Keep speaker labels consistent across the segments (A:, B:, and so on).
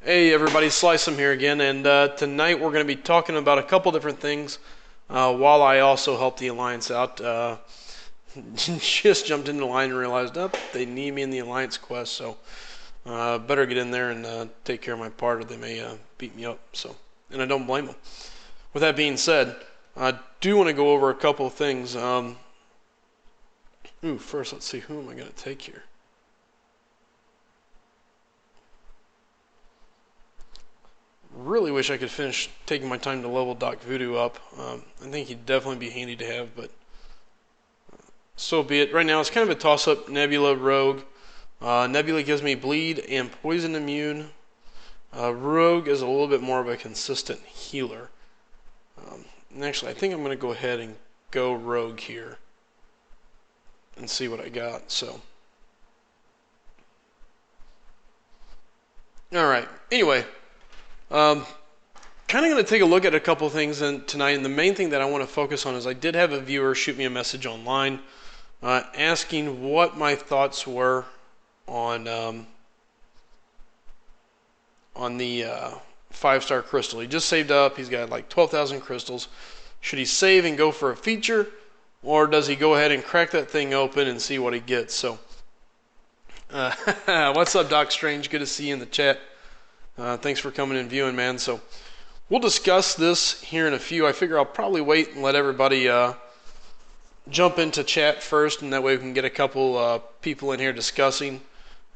A: Hey everybody, Slice'em here again, and tonight we're going to be talking about a couple different things while I also help the Alliance out. Just jumped into the line and realized, they need me in the Alliance quest, so better get in there and take care of my part or they may beat me up, and I don't blame them. With that being said, I do want to go over a couple of things. First let's see, who am I going to take here? Really wish I could finish taking my time to level Doc Voodoo up. I think he'd definitely be handy to have, but so be it. Right now it's kind of a toss-up. Nebula, Rogue. Nebula gives me bleed and poison immune. Rogue is a little bit more of a consistent healer. And actually, I think I'm going to go ahead and go Rogue here and see what I got. So, all right. Anyway. Kind of going to take a look at a couple things tonight, and the main thing that I want to focus on is I did have a viewer shoot me a message online asking what my thoughts were on the 5-star crystal. He just saved up. He's got like 12,000 crystals. Should he save and go for a feature, or does he go ahead and crack that thing open and see what he gets? So, what's up, Doc Strange? Good to see you in the chat. Thanks for coming and viewing, man. So we'll discuss this here in a few. I figure I'll probably wait and let everybody jump into chat first, and that way we can get a couple people in here discussing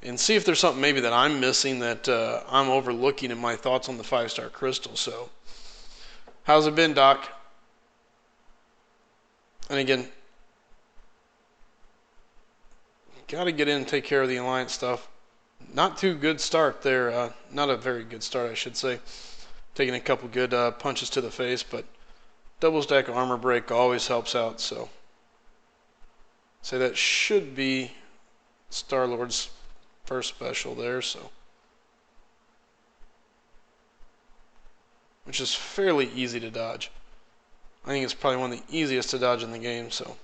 A: and see if there's something maybe that I'm missing that I'm overlooking in my thoughts on the 5-star crystal. So how's it been, Doc? And again, gotta get in and take care of the Alliance stuff. Not too good start there. Not a very good start, I should say. Taking a couple good punches to the face, but double stack armor break always helps out. So that should be Star-Lord's first special there. So, which is fairly easy to dodge. I think it's probably one of the easiest to dodge in the game. So,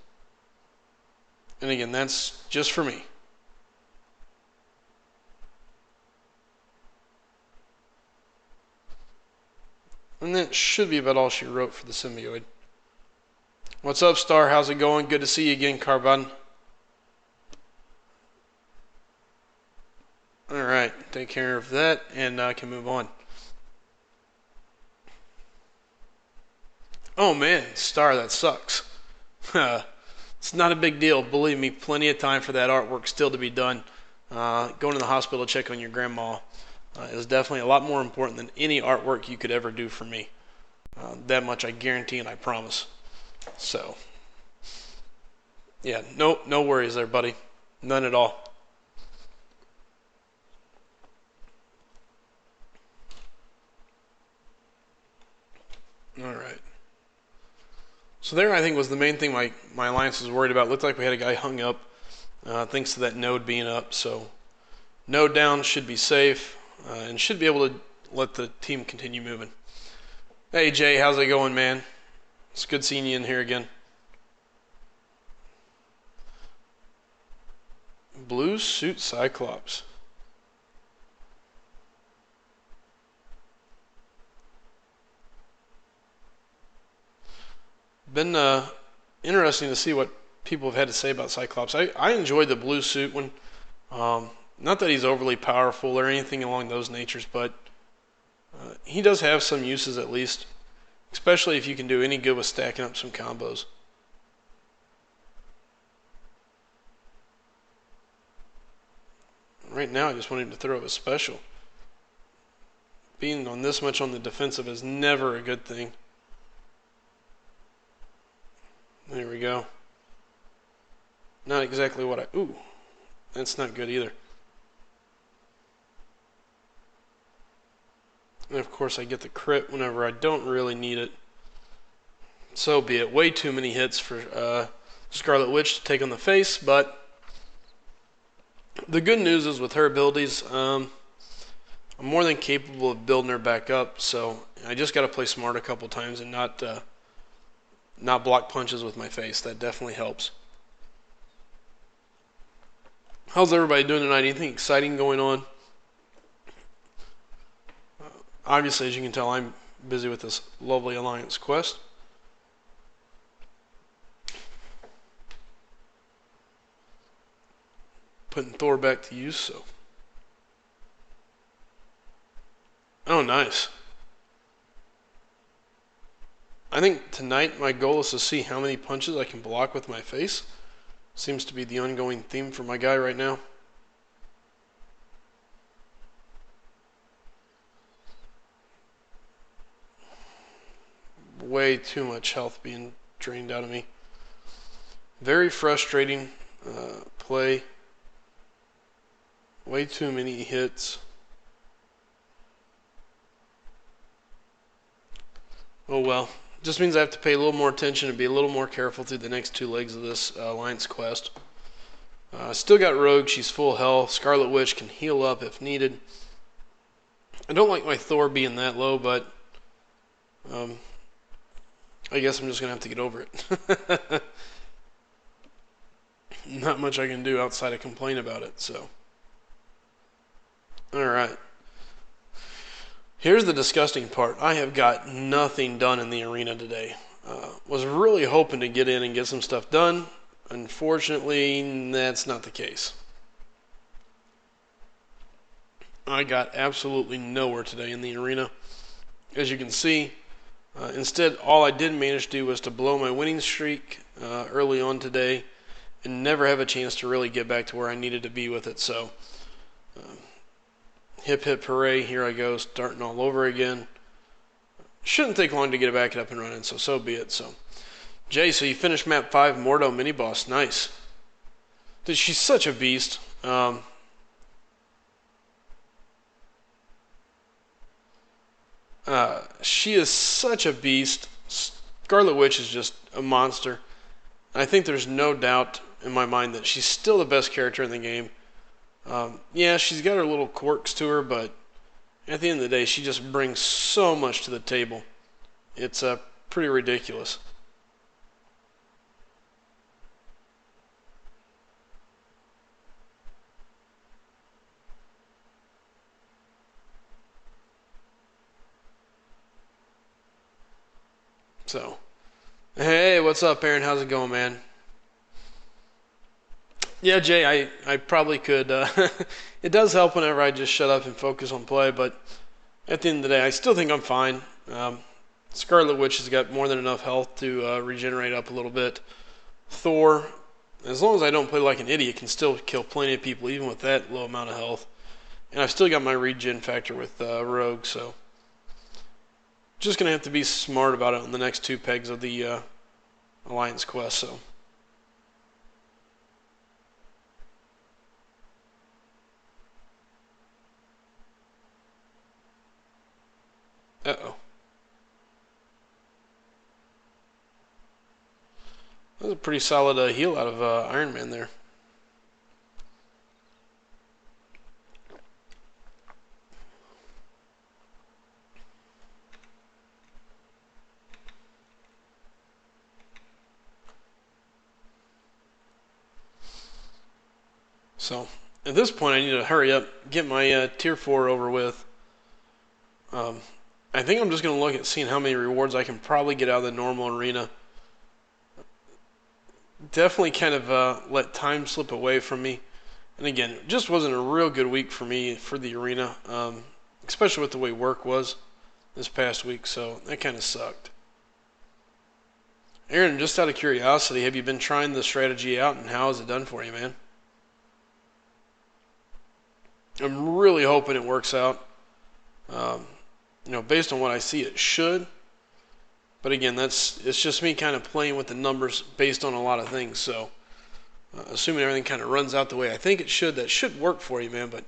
A: and again, that's just for me. And that should be about all she wrote for the symbiote. What's up, Star? How's it going? Good to see you again, Carbon. Alright, take care of that, and I can move on. Oh man, Star, that sucks. It's not a big deal. Believe me, plenty of time for that artwork still to be done. Going to the hospital to check on your grandma is definitely a lot more important than any artwork you could ever do for me. That much I guarantee and I promise. So, yeah, no worries there, buddy. None at all. Alright. So there, I think, was the main thing my Alliance was worried about. Looked like we had a guy hung up thanks to that node being up. So, node down should be safe. And should be able to let the team continue moving. Hey Jay, how's it going, man? It's good seeing you in here again. Blue suit Cyclops. Been interesting to see what people have had to say about Cyclops. I enjoyed the blue suit one. Not that he's overly powerful or anything along those natures, but he does have some uses at least, especially if you can do any good with stacking up some combos. Right now, I just want him to throw up a special. Being on this much on the defensive is never a good thing. There we go. Not exactly what I... Ooh, that's not good either. And of course I get the crit whenever I don't really need it. So be it. Way too many hits for Scarlet Witch to take on the face, but the good news is with her abilities, I'm more than capable of building her back up, so I just got to play smart a couple times and not block punches with my face. That definitely helps. How's everybody doing tonight? Anything exciting going on? obviously, as you can tell, I'm busy with this lovely Alliance quest. Putting Thor back to use, so. Oh, nice. I think tonight my goal is to see how many punches I can block with my face. Seems to be the ongoing theme for my guy right now. Way too much health being drained out of me. Very frustrating play. Way too many hits. Oh well. Just means I have to pay a little more attention and be a little more careful through the next 2 legs of this Alliance quest. Still got Rogue. She's full health. Scarlet Witch can heal up if needed. I don't like my Thor being that low, but I guess I'm just going to have to get over it. Not much I can do outside of complain about it, so. Alright. Here's the disgusting part. I have got nothing done in the arena today. Was really hoping to get in and get some stuff done. Unfortunately, that's not the case. I got absolutely nowhere today in the arena. As you can see, instead, all I did manage to do was to blow my winning streak early on today and never have a chance to really get back to where I needed to be with it. So, hip hip hooray, here I go, starting all over again. Shouldn't take long to get it back up and running, so be it. So, Jay, so you finished map 5, Mordo mini boss, nice. Dude, she's such a beast. She is such a beast. Scarlet Witch is just a monster. I think there's no doubt in my mind that she's still the best character in the game. Yeah, she's got her little quirks to her, but at the end of the day, she just brings so much to the table. It's pretty ridiculous. So, hey, what's up, Aaron? How's it going, man? Yeah, Jay, I probably could. It does help whenever I just shut up and focus on play, but at the end of the day, I still think I'm fine. Scarlet Witch has got more than enough health to regenerate up a little bit. Thor, as long as I don't play like an idiot, can still kill plenty of people, even with that low amount of health. And I've still got my regen factor with Rogue, so just going to have to be smart about it on the next 2 pegs of the Alliance quest, so. Uh-oh. That was a pretty solid heal out of Iron Man there. So, at this point, I need to hurry up, get my Tier 4 over with. I think I'm just going to look at seeing how many rewards I can probably get out of the normal arena. Definitely kind of let time slip away from me. And again, it just wasn't a real good week for me for the arena, especially with the way work was this past week, so that kind of sucked. Aaron, just out of curiosity, have you been trying the strategy out, and how has it done for you, man? I'm really hoping it works out. Based on what I see, it should. But again, it's just me kind of playing with the numbers based on a lot of things. So, assuming everything kind of runs out the way I think it should, that should work for you, man. But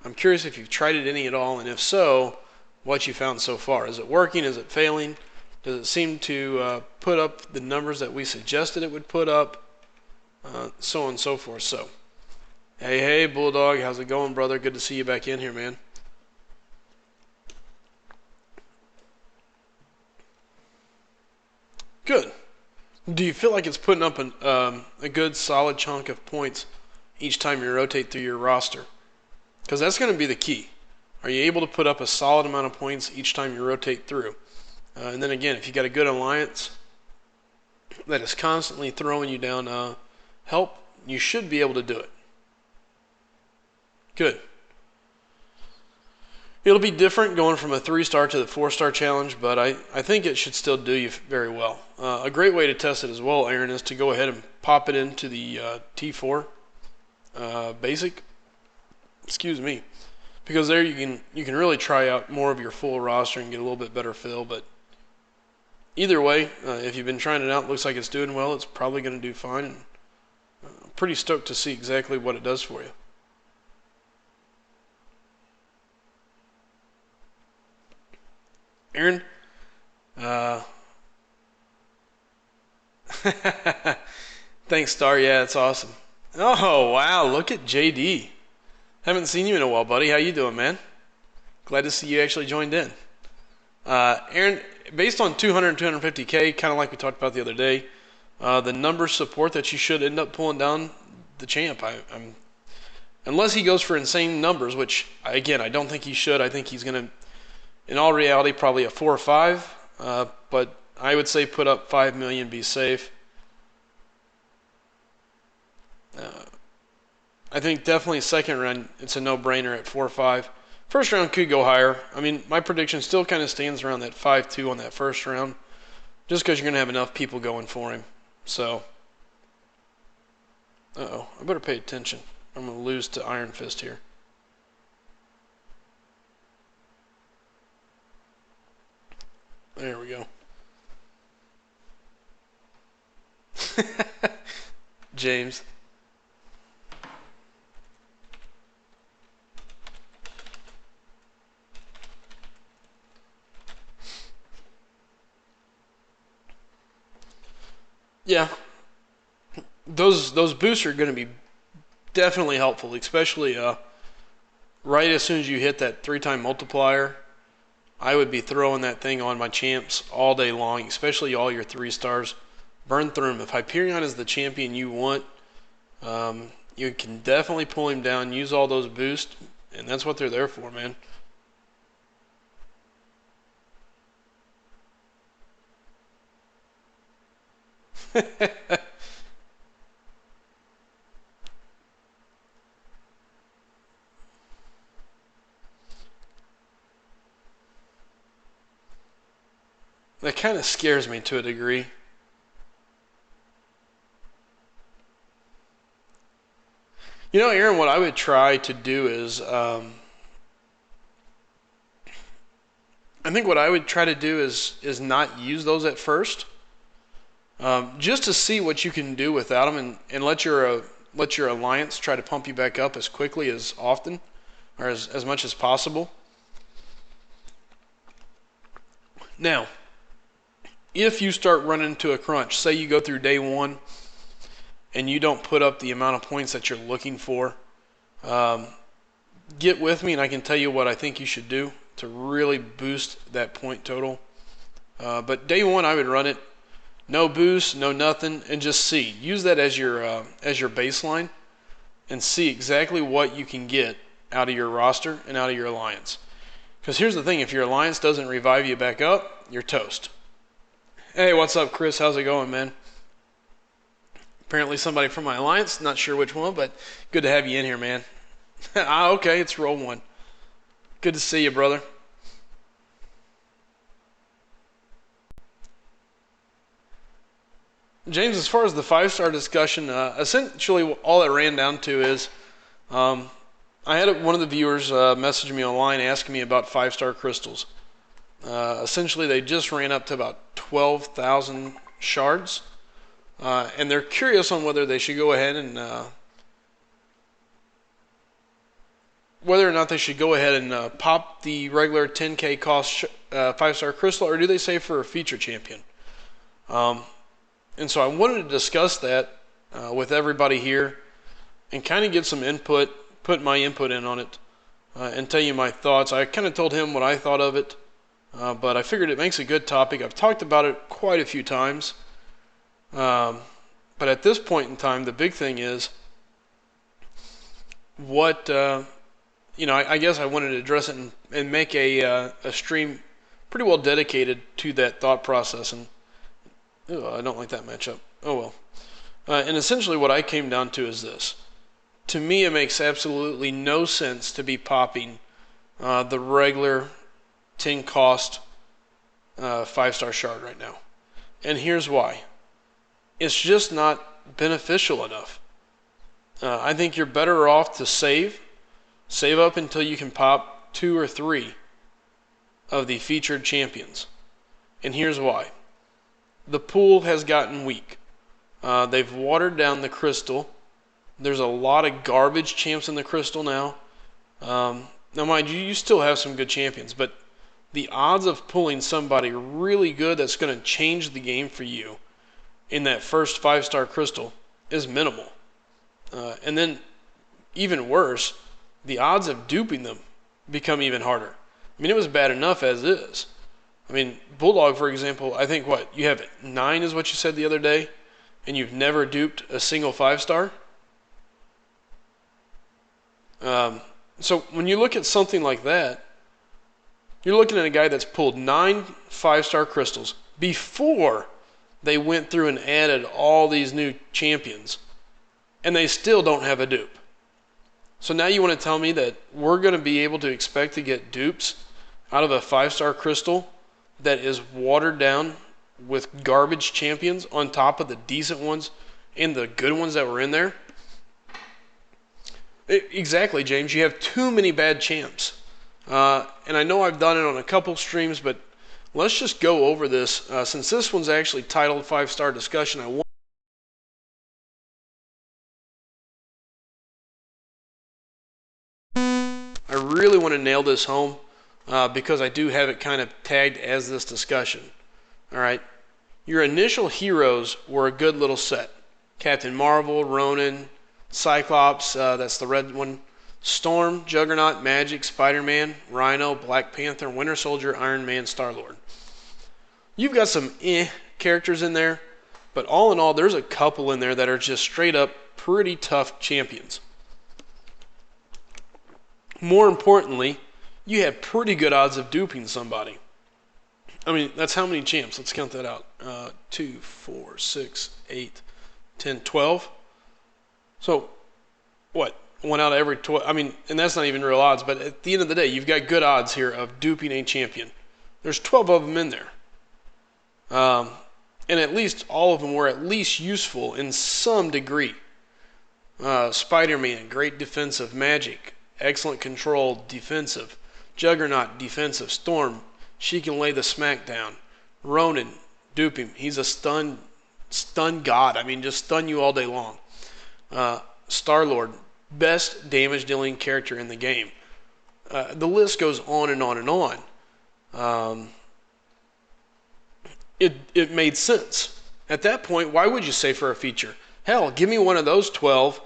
A: I'm curious if you've tried it any at all, and if so, what you found so far. Is it working? Is it failing? Does it seem to put up the numbers that we suggested it would put up? So on and so forth. So, hey, Bulldog, how's it going, brother? Good to see you back in here, man. Good. Do you feel like it's putting up a good solid chunk of points each time you rotate through your roster? Because that's going to be the key. Are you able to put up a solid amount of points each time you rotate through? And then again, if you got a good alliance that is constantly throwing you down help, you should be able to do it. Good. It'll be different going from a 3-star to the 4-star challenge, but I think it should still do you very well. A great way to test it as well, Aaron, is to go ahead and pop it into the T4 basic. Excuse me. Because there you can really try out more of your full roster and get a little bit better feel. But either way, if you've been trying it out, it looks like it's doing well. It's probably going to do fine. And I'm pretty stoked to see exactly what it does for you. Aaron, thanks, Star. Yeah, it's awesome. Oh, wow, look at JD. Haven't seen you in a while, buddy. How you doing, man? Glad to see you actually joined in. Aaron, based on 200 and 250K, kind of like we talked about the other day, the number support that you should end up pulling down the champ. Unless he goes for insane numbers, which, again, I don't think he should. I think he's going to, in all reality, probably a 4 or 5. But I would say put up 5 million, be safe. I think definitely second round, it's a no-brainer at 4 or 5. First round could go higher. I mean, my prediction still kind of stands around that 5-2 on that first round, just because you're going to have enough people going for him. So, I better pay attention. I'm going to lose to Iron Fist here. There we go. James. Yeah, those boosts are going to be definitely helpful, especially right as soon as you hit that 3-time multiplier. I would be throwing that thing on my champs all day long, especially all your 3-stars. Burn through them. If Hyperion is the champion you want, you can definitely pull him down, use all those boosts, and that's what they're there for, man. That kind of scares me to a degree. You know, Aaron, what I would try to do is, I think what I would try to do is not use those at first, just to see what you can do without them, and let your alliance try to pump you back up as quickly as often, or as much as possible. Now, if you start running into a crunch, say you go through day 1 and you don't put up the amount of points that you're looking for, get with me and I can tell you what I think you should do to really boost that point total. But day 1, I would run it, no boost, no nothing, and just see. Use that as your baseline and see exactly what you can get out of your roster and out of your alliance. Because here's the thing, if your alliance doesn't revive you back up, you're toast. Hey, what's up, Chris? How's it going, man? Apparently somebody from my alliance, not sure which one, but good to have you in here, man. Okay, it's roll 1. Good to see you, brother. James, as far as the 5-star discussion, essentially all it ran down to is I had one of the viewers message me online asking me about 5-star crystals. Essentially, they just ran up to about 12,000 shards, and they're curious on whether they should go ahead and whether or not they should go ahead and pop the regular 10K cost 5-star crystal, or do they save for a feature champion? And so I wanted to discuss that with everybody here and kind of get some input, put my input in on it, and tell you my thoughts. I kind of told him what I thought of it. But I figured it makes a good topic. I've talked about it quite a few times. But at this point in time, the big thing is what I guess I wanted to address it and make a stream pretty well dedicated to that thought process. And I don't like that matchup. Oh well. And essentially, what I came down to is this: to me, it makes absolutely no sense to be popping the regular 10 cost 5-star shard right now. And here's why: it's just not beneficial enough. I think you're better off to save up until you can pop 2 or 3 of the featured champions. And here's why: the pool has gotten weak. They've watered down the crystal. There's a lot of garbage champs in the crystal now. Now, mind you, you still have some good champions, but the odds of pulling somebody really good that's going to change the game for you in that first 5-star crystal is minimal. And then, even worse, the odds of duping them become even harder. I mean, it was bad enough as is. I mean, Bulldog, for example, I think you have 9 is what you said the other day, and you've never duped a single 5-star? So when you look at something like that, you're looking at a guy that's pulled 9 5-star crystals before they went through and added all these new champions, and they still don't have a dupe. So now you want to tell me that we're going to be able to expect to get dupes out of a 5-star crystal that is watered down with garbage champions on top of the decent ones and the good ones that were in there? Exactly, James. You have too many bad champs. And I know I've done it on a couple streams, but let's just go over this. Since this one's actually titled 5-star discussion, I really want to nail this home because I do have it kind of tagged as this discussion. All right. Your initial heroes were a good little set: Captain Marvel, Ronan, Cyclops, that's the red one, Storm, Juggernaut, Magic, Spider-Man, Rhino, Black Panther, Winter Soldier, Iron Man, Star-Lord. You've got some characters in there, but all in all, there's a couple in there that are just straight up pretty tough champions. More importantly, you have pretty good odds of duping somebody. I mean, that's how many champs? Let's count that out. 2, 4, 6, 8, 10, 12. So, what? 1 out of every 12. I mean, and that's not even real odds, but at the end of the day, you've got good odds here of duping a champion. There's 12 of them in there. And at least all of them were at least useful in some degree. Spider-Man, great defensive. Magic, excellent control, defensive. Juggernaut, defensive. Storm, she can lay the smack down. Ronan, dupe him. He's a stun god. I mean, just stun you all day long. Star-Lord, best damage dealing character in the game. The list goes on and on and on. It made sense. At that point, why would you say for a feature? Hell, give me one of those 12.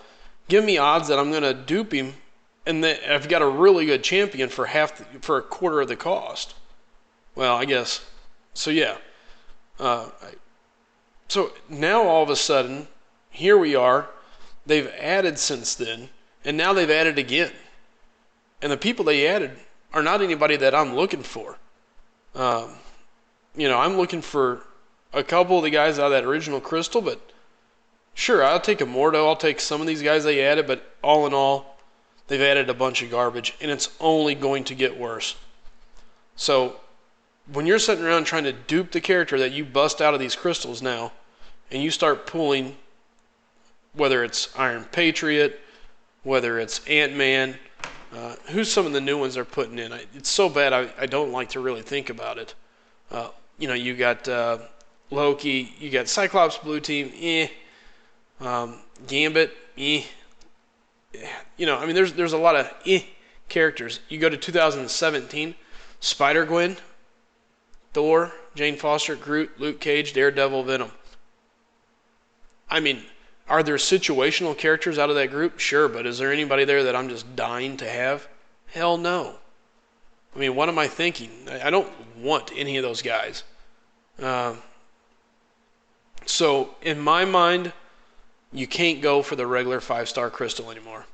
A: Give me odds that I'm going to dupe him, and that I've got a really good champion for a quarter of the cost. Well, I guess. So yeah. So now all of a sudden, here we are. They've added since then, and now they've added again. And the people they added are not anybody that I'm looking for. I'm looking for a couple of the guys out of that original crystal, but sure, I'll take a Mordo. I'll take some of these guys they added, but all in all, they've added a bunch of garbage, and it's only going to get worse. So when you're sitting around trying to dupe the character that you bust out of these crystals now, and you start pulling, whether it's Iron Patriot, whether it's Ant-Man, who's some of the new ones they're putting in? It's so bad I don't like to really think about it. You got Loki, you got Cyclops Blue Team, Gambit, there's a lot of characters. You go to 2017, Spider-Gwen, Thor, Jane Foster, Groot, Luke Cage, Daredevil, Venom. I mean, are there situational characters out of that group? Sure, but is there anybody there that I'm just dying to have? Hell no. I mean, what am I thinking? I don't want any of those guys. So, in my mind, you can't go for the regular 5-star crystal anymore.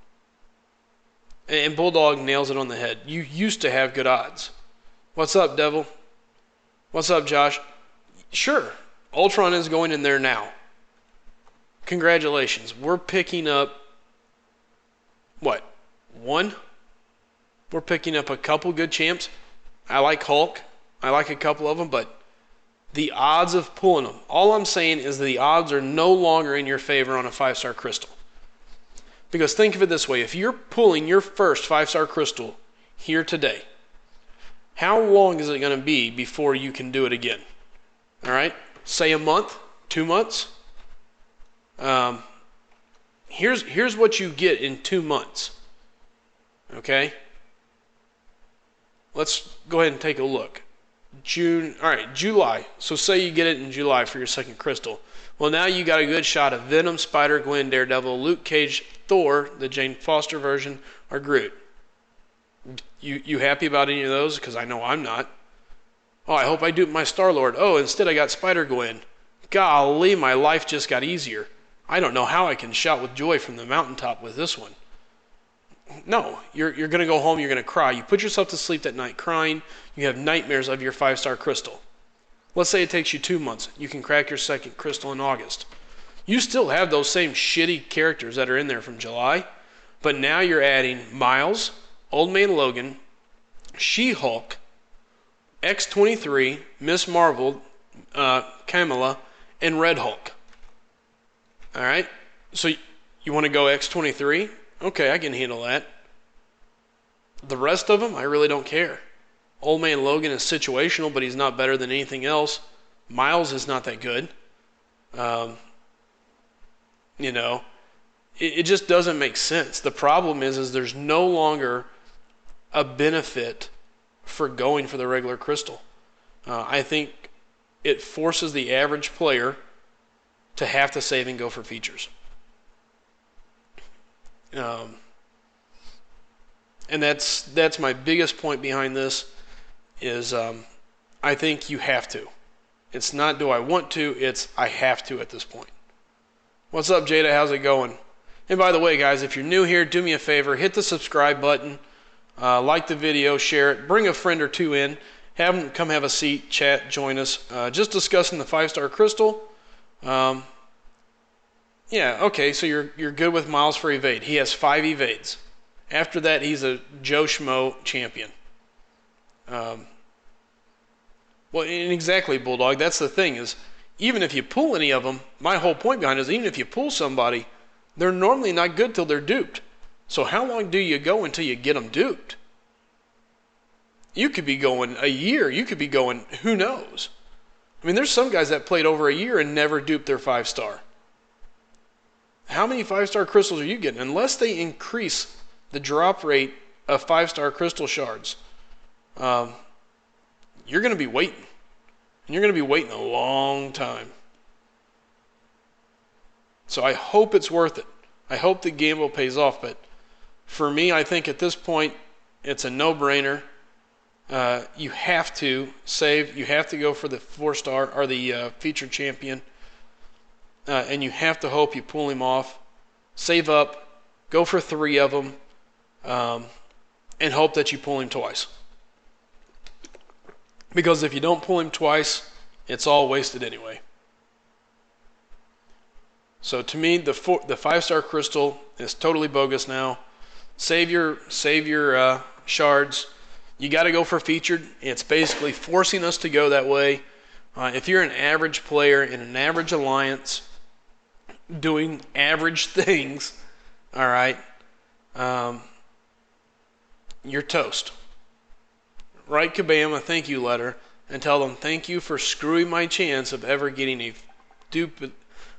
A: And Bulldog nails it on the head. You used to have good odds. What's up, Devil? What's up, Josh? Sure, Ultron is going in there now. Congratulations. We're picking up, what, one? We're picking up a couple good champs. I like Hulk. I like a couple of them, but the odds of pulling them, all I'm saying is the odds are no longer in your favor on a 5-star crystal. Because think of it this way, if you're pulling your first 5-star crystal here today, how long is it going to be before you can do it again? All right? Say a month, 2 months. Here's what you get in 2 months. Okay? Let's go ahead and take a look. July. So say you get it in July for your second crystal. Well, now you got a good shot of Venom, Spider-Gwen, Daredevil, Luke Cage, Thor, the Jane Foster version, or Groot. You happy about any of those? Because I know I'm not. Oh, I hope I duped my Star-Lord. Oh, instead I got Spider-Gwen. Golly, my life just got easier. I don't know how I can shout with joy from the mountaintop with this one. No, you're going to go home, you're going to cry. You put yourself to sleep that night crying. You have nightmares of your 5-star crystal. Let's say it takes you 2 months. You can crack your second crystal in August. You still have those same shitty characters that are in there from July, but now you're adding Miles, Old Man Logan, She-Hulk, X-23, Miss Marvel, Kamala, and Red Hulk. All right? So you want to go X-23? Okay, I can handle that. The rest of them, I really don't care. Old Man Logan is situational, but he's not better than anything else. Miles is not that good. It just doesn't make sense. The problem is there's no longer a benefit for going for the regular crystal. I think it forces the average player to have to save and go for features. And that's my biggest point behind this is I think you have to. It's not do I want to, it's I have to at this point. What's up, Jada? How's it going? And by the way, guys, if you're new here, do me a favor, hit the subscribe button, like the video, share it, bring a friend or two in, have them come have a seat, chat, join us, just discussing the 5-star crystal. Yeah, okay, so you're good with Miles for evade. He has 5 evades. After that, he's a Joe Schmo champion. Well, and exactly, Bulldog, that's the thing is, even if you pull any of them, my whole point behind it is even if you pull somebody, they're normally not good till they're duped. So how long do you go until you get them duped? You could be going a year. You could be going, who knows? I mean, there's some guys that played over a year and never duped their 5-star. How many 5-star crystals are you getting? Unless they increase the drop rate of 5-star crystal shards, you're going to be waiting. And you're going to be waiting a long time. So I hope it's worth it. I hope the gamble pays off. But for me, I think at this point, it's a no-brainer. You have to save. You have to go for the 4-star or the featured champion. And you have to hope you pull him off. Save up. Go for 3 of them. And hope that you pull him twice. Because if you don't pull him twice, it's all wasted anyway. So to me, the 5-star crystal is totally bogus now. Save your shards. You got to go for featured. It's basically forcing us to go that way. If you're an average player in an average alliance doing average things, all right, you're toast. Write Kabam a thank you letter and tell them thank you for screwing my chance of ever getting a duped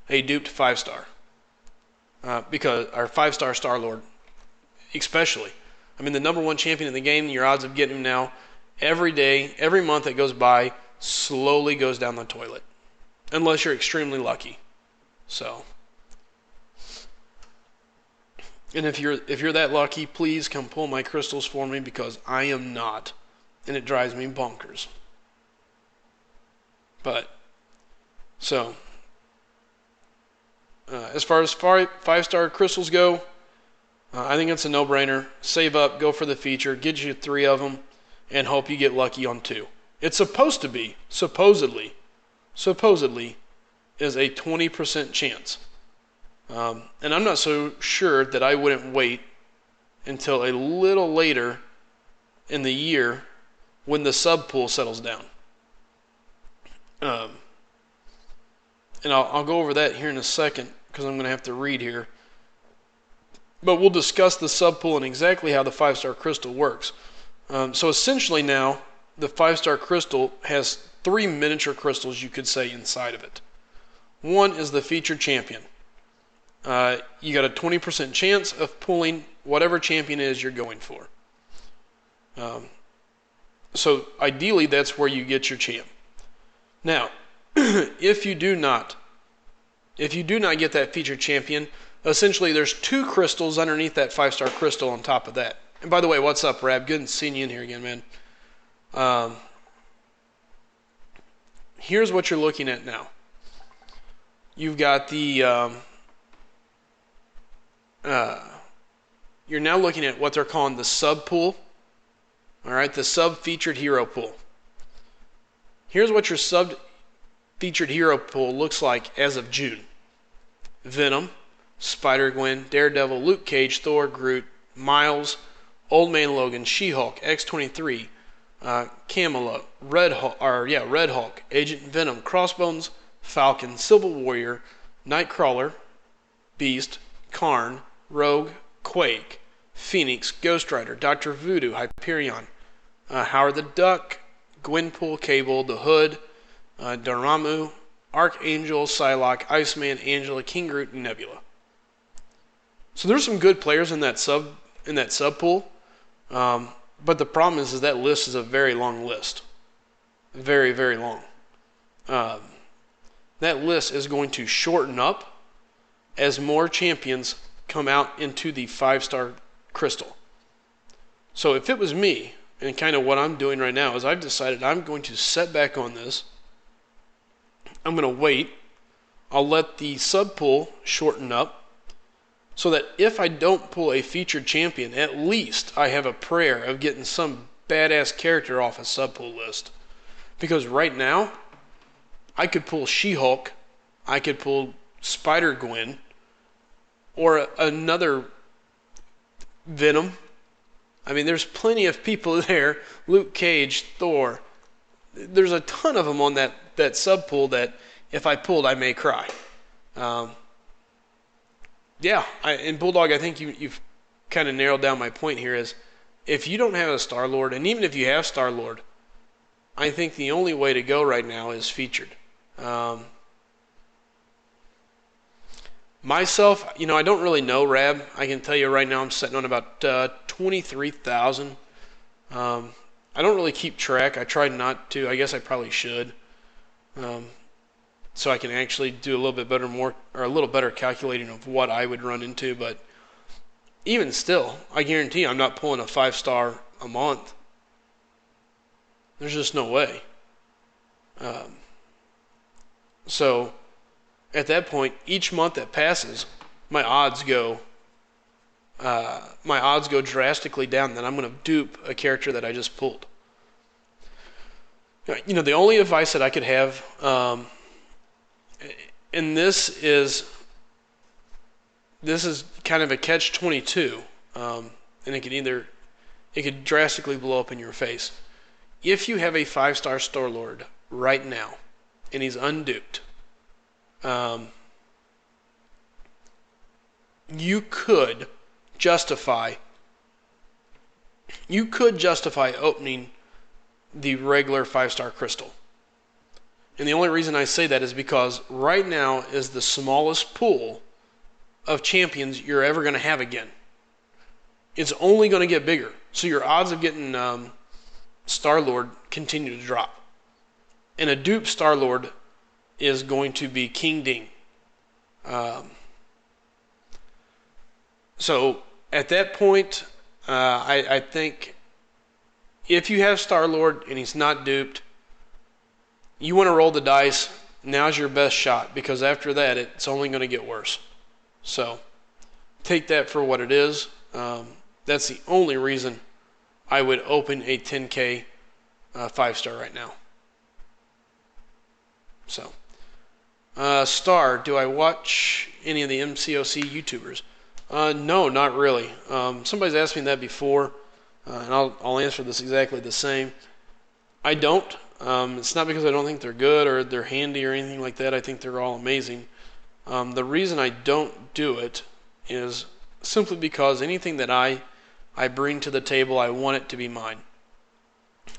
A: 5-star. Because our 5-star Star-Lord, especially. I mean, the #1 champion in the game, your odds of getting him now, every day, every month that goes by, slowly goes down the toilet. Unless you're extremely lucky. So. And if you're that lucky, please come pull my crystals for me because I am not. And it drives me bonkers. But, so, as far as 5-star crystals go, I think it's a no-brainer. Save up, go for the feature, get you 3 of them, and hope you get lucky on 2. It's supposed to be, supposedly, is a 20% chance. And I'm not so sure that I wouldn't wait until a little later in the year when the sub pool settles down. And I'll go over that here in a second because I'm going to have to read here. But we'll discuss the sub pool and exactly how the 5-star crystal works. So essentially now, the 5-star crystal has 3 miniature crystals, you could say, inside of it. One is the featured champion. You got a 20% chance of pulling whatever champion it is you're going for. So ideally, that's where you get your champ. Now, if you do not get that featured champion, essentially there's 2 crystals underneath that 5-star crystal on top of that. And by the way, what's up, Rab? Good seeing you in here again, man. Here's what you're looking at now. You've got the you're now looking at what they're calling the sub pool. All right, the sub featured hero pool. Here's what your sub featured hero pool looks like as of June. Venom, Spider-Gwen, Daredevil, Luke Cage, Thor, Groot, Miles, Old Man Logan, She-Hulk, X-23, Camelot, Red Hulk, Agent Venom, Crossbones, Falcon, Civil Warrior, Nightcrawler, Beast, Karn, Rogue, Quake, Phoenix, Ghost Rider, Dr. Voodoo, Hyperion, Howard the Duck, Gwenpool, Cable, The Hood, Dormammu, Archangel, Psylocke, Iceman, Angela, King Groot, and Nebula. So there's some good players in that sub pool, but the problem is that list is a very long list, very, very long. That list is going to shorten up as more champions come out into the 5-star crystal. So if it was me, and kind of what I'm doing right now is I've decided I'm going to set back on this. I'm going to wait. I'll let the sub pool shorten up so that if I don't pull a featured champion, at least I have a prayer of getting some badass character off a sub pool list. Because right now, I could pull She-Hulk, I could pull Spider-Gwen, or another Venom. I mean, there's plenty of people there. Luke Cage, Thor. There's a ton of them on that sub pool that if I pulled, I may cry. And Bulldog, I think you've kind of narrowed down my point here is if you don't have a Star-Lord, and even if you have Star-Lord, I think the only way to go right now is featured. Myself, I don't really know, Rab. I can tell you right now I'm sitting on about 23,000. I don't really keep track. I try not to. I guess I probably should. So I can actually do a little better calculating of what I would run into. But even still, I guarantee I'm not pulling a 5-star a month. There's just no way. So at that point, each month that passes, my odds go drastically down that I'm going to dupe a character that I just pulled. The only advice that I could have, and this is kind of a catch-22, and it could drastically blow up in your face. If you have a 5-star Star-Lord right now, and he's unduped, you could justify opening the regular 5-star crystal. And the only reason I say that is because right now is the smallest pool of champions you're ever going to have again. It's only going to get bigger. So your odds of getting Star-Lord continue to drop. And a dupe Star-Lord is going to be King Ding. So at that point, I think if you have Star-Lord and he's not duped, you want to roll the dice. Now's your best shot because after that, it's only going to get worse. So take that for what it is. That's the only reason I would open a 10K 5-star right now. So, Star, do I watch any of the MCOC YouTubers? No, not really. Somebody's asked me that before, and I'll answer this exactly the same. I don't. It's not because I don't think they're good or they're handy or anything like that. I think they're all amazing. The reason I don't do it is simply because anything that I bring to the table, I want it to be mine.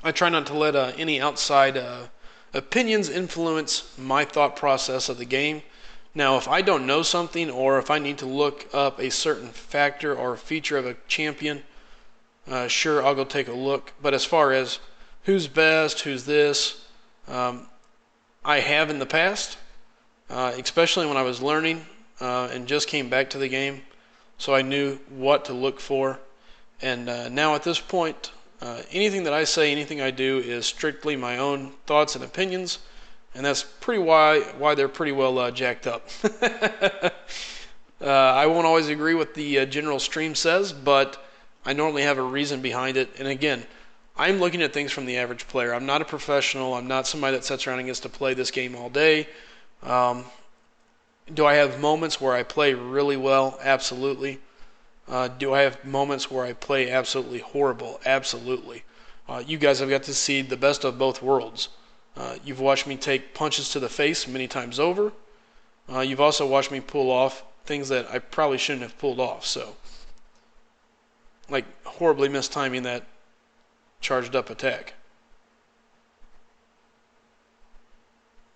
A: I try not to let any outside opinions influence my thought process of the game. Now, if I don't know something or if I need to look up a certain factor or feature of a champion, sure, I'll go take a look. But as far as who's best, who's this, I have in the past, especially when I was learning and just came back to the game, so I knew what to look for. And now at this point, anything that I say, anything I do is strictly my own thoughts and opinions, and that's pretty why they're pretty well jacked up. I won't always agree with the general stream says, but I normally have a reason behind it. And again, I'm looking at things from the average player. I'm not a professional. I'm not somebody that sits around and gets to play this game all day. Do I have moments where I play really well? Absolutely. Do I have moments where I play absolutely horrible? Absolutely. You guys have got to see the best of both worlds. You've watched me take punches to the face many times over. You've also watched me pull off things that I probably shouldn't have pulled off. So, like horribly mistiming that charged up attack.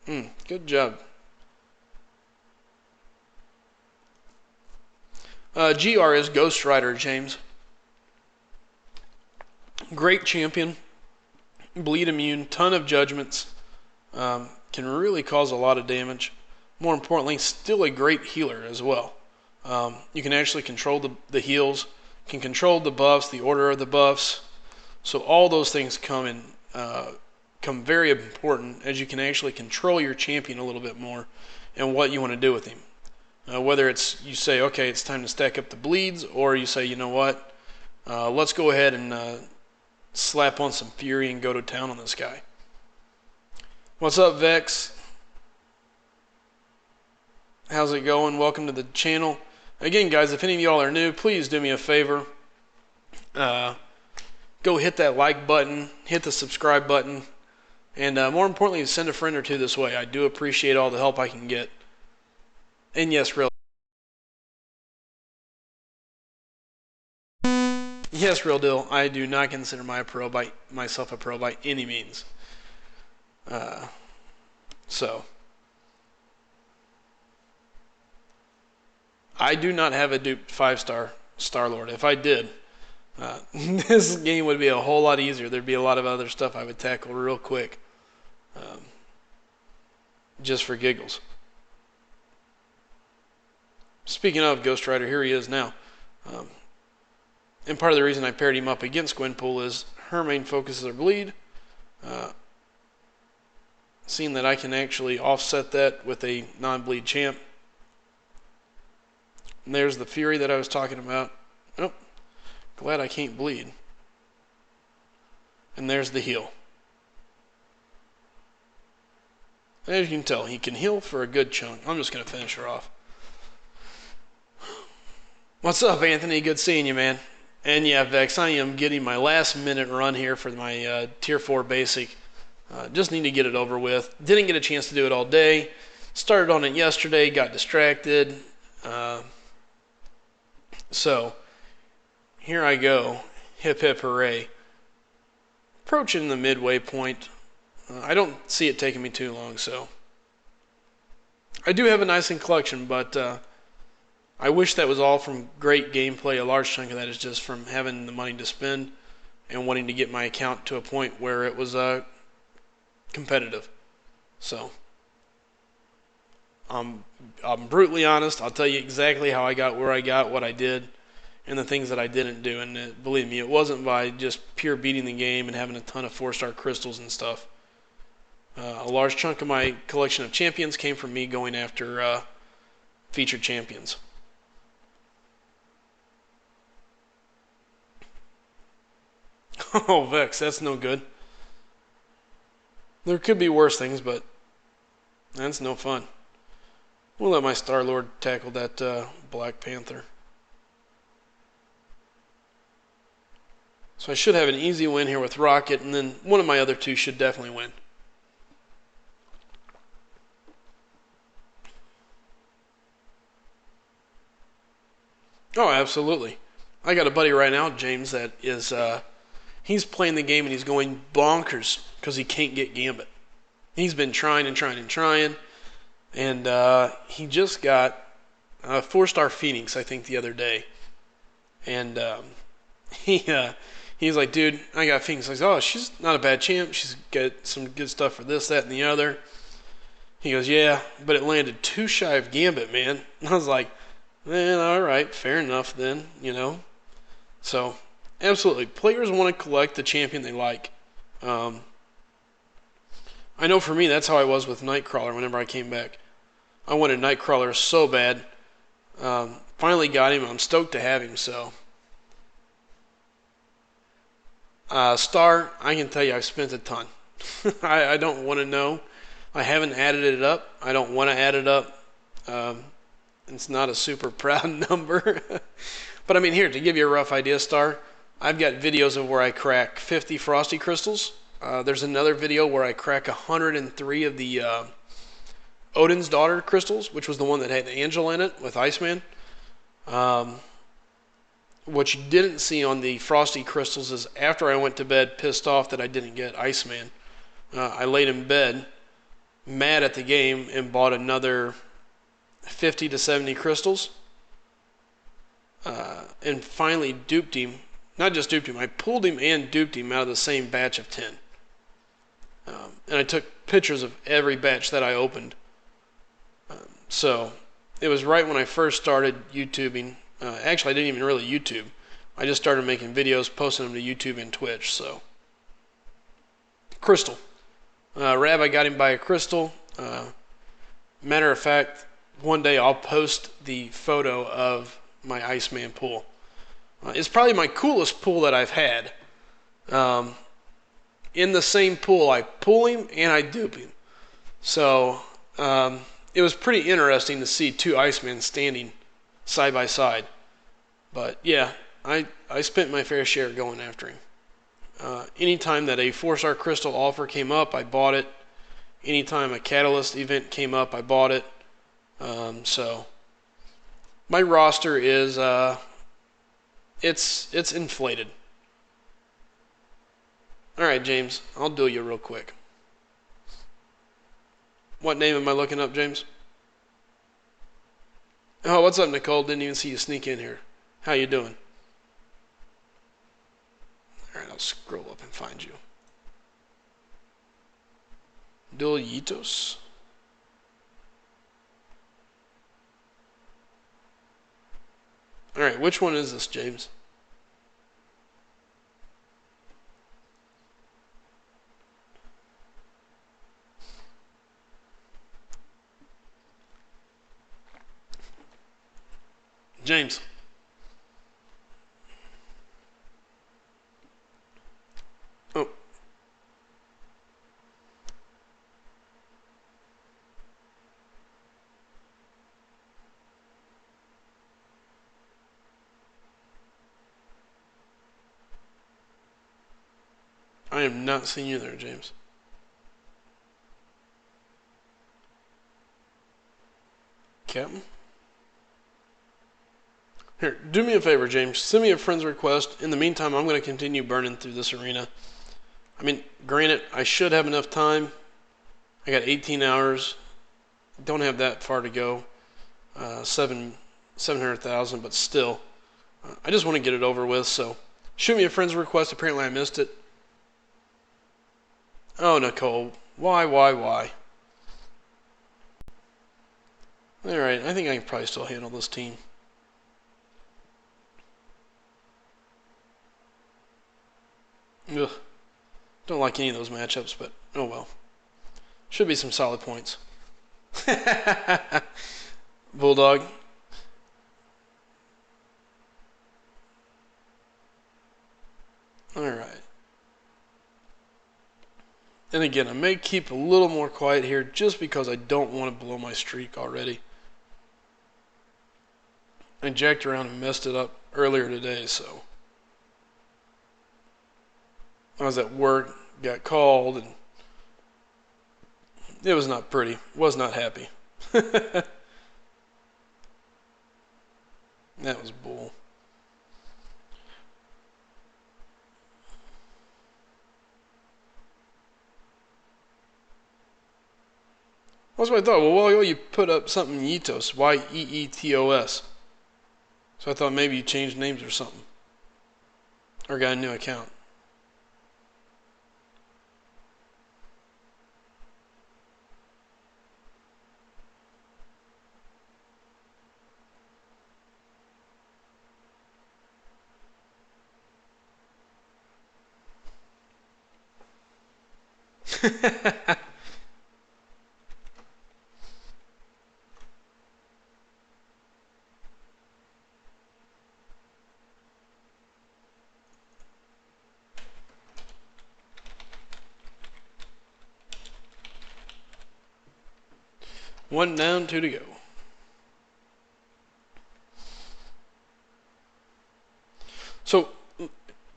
A: Good job. GR is Ghost Rider, James. Great champion. Bleed immune, ton of judgments. Can really cause a lot of damage. More importantly, still a great healer as well. You can actually control the heals, can control the buffs, the order of the buffs. So all those things come very important as you can actually control your champion a little bit more and what you want to do with him. Whether it's you say, okay, it's time to stack up the bleeds, or you say, you know what, let's go ahead and slap on some fury and go to town on this guy. What's up, Vex? How's it going? Welcome to the channel. Again, guys, if any of y'all are new, please do me a favor. Go hit that like button, hit the subscribe button, and more importantly, send a friend or two this way. I do appreciate all the help I can get. And yes, real. Yes, real deal. I do not consider myself a pro by any means. So I do not have a duped 5-star Star-Lord. If I did, this game would be a whole lot easier. There'd be a lot of other stuff I would tackle real quick, just for giggles. Speaking of Ghost Rider, here he is now. And part of the reason I paired him up against Gwenpool is her main focus is her bleed. Seeing that I can actually offset that with a non-bleed champ. And there's the fury that I was talking about. Oh, glad I can't bleed. And there's the heal. As you can tell, he can heal for a good chunk. I'm just going to finish her off. What's up, Anthony? Good seeing you, man. And yeah, Vex, I am getting my last minute run here for my Tier 4 basic. Just need to get it over with. Didn't get a chance to do it all day. Started on it yesterday, got distracted. So, here I go. Hip hip hooray. Approaching the midway point. I don't see it taking me too long, so. I do have a nice collection, but I wish that was all from great gameplay. A large chunk of that is just from having the money to spend and wanting to get my account to a point where it was competitive. So, I'm brutally honest. I'll tell you exactly how I got where I got, what I did, and the things that I didn't do. And believe me, it wasn't by just pure beating the game and having a ton of 4-star crystals and stuff. A large chunk of my collection of champions came from me going after featured champions. Oh, Vex, that's no good. There could be worse things, but that's no fun. We'll let my Star-Lord tackle that Black Panther. So I should have an easy win here with Rocket, and then one of my other two should definitely win. Oh, absolutely. I got a buddy right now, James, that is he's playing the game and he's going bonkers because he can't get Gambit. He's been trying and trying and trying, and he just got a 4-star Phoenix, I think, the other day, and he's like, dude, I got Phoenix. I was like, oh, she's not a bad champ. She's got some good stuff for this, that, and the other. He goes, yeah, but it landed too shy of Gambit, man. And I was like, man, all right, fair enough then, you know. So, absolutely, players want to collect the champion they like. I know for me, that's how I was with Nightcrawler whenever I came back. I wanted Nightcrawler so bad. Finally got him. I'm stoked to have him, so. Star, I can tell you I've spent a ton. I don't want to know. I haven't added it up. I don't want to add it up. It's not a super proud number. But I mean, here, to give you a rough idea, Star, I've got videos of where I crack 50 Frosty Crystals. There's another video where I crack 103 of the Odin's Daughter crystals, which was the one that had Angela in it with Iceman. What you didn't see on the Frosty crystals is after I went to bed pissed off that I didn't get Iceman, I laid in bed mad at the game and bought another 50 to 70 crystals and finally duped him. Not just duped him, I pulled him and duped him out of the same batch of 10. And I took pictures of every batch that I opened. So it was right when I first started YouTubing. Actually, I didn't even really YouTube. I just started making videos, posting them to YouTube and Twitch. So, Crystal. Rab, I got him by a crystal. Matter of fact, one day I'll post the photo of my Iceman pull. It's probably my coolest pull that I've had. In the same pull, I pull him and I dupe him. So, it was pretty interesting to see two Icemen standing side by side. But yeah, I spent my fair share going after him. Anytime that a 4-star crystal offer came up, I bought it. Anytime a catalyst event came up, I bought it. So my roster is it's inflated. All right, James, I'll duel you real quick. What name am I looking up, James? Oh, what's up, Nicole? Didn't even see you sneak in here. How you doing? All right, I'll scroll up and find you. Duelitos. All right, which one is this, James? James. Oh. I am not seeing you there, James. Captain? Here, do me a favor, James. Send me a friend's request. In the meantime, I'm going to continue burning through this arena. I mean, granted, I should have enough time. I got 18 hours. Don't have that far to go. 700,000, but still. I just want to get it over with, so shoot me a friend's request. Apparently I missed it. Oh, Nicole. Why? Alright, I think I can probably still handle this team. Ugh. Don't like any of those matchups, but oh well. Should be some solid points. Bulldog. Alright. And again, I may keep a little more quiet here just because I don't want to blow my streak already. I jacked around and messed it up earlier today, so I was at work, got called, and it was not pretty. Was not happy. That was bull. That's what I thought. Well, you put up something Yeetos, Yeetos. So I thought maybe you changed names or something. Or got a new account. One down, two to go. So,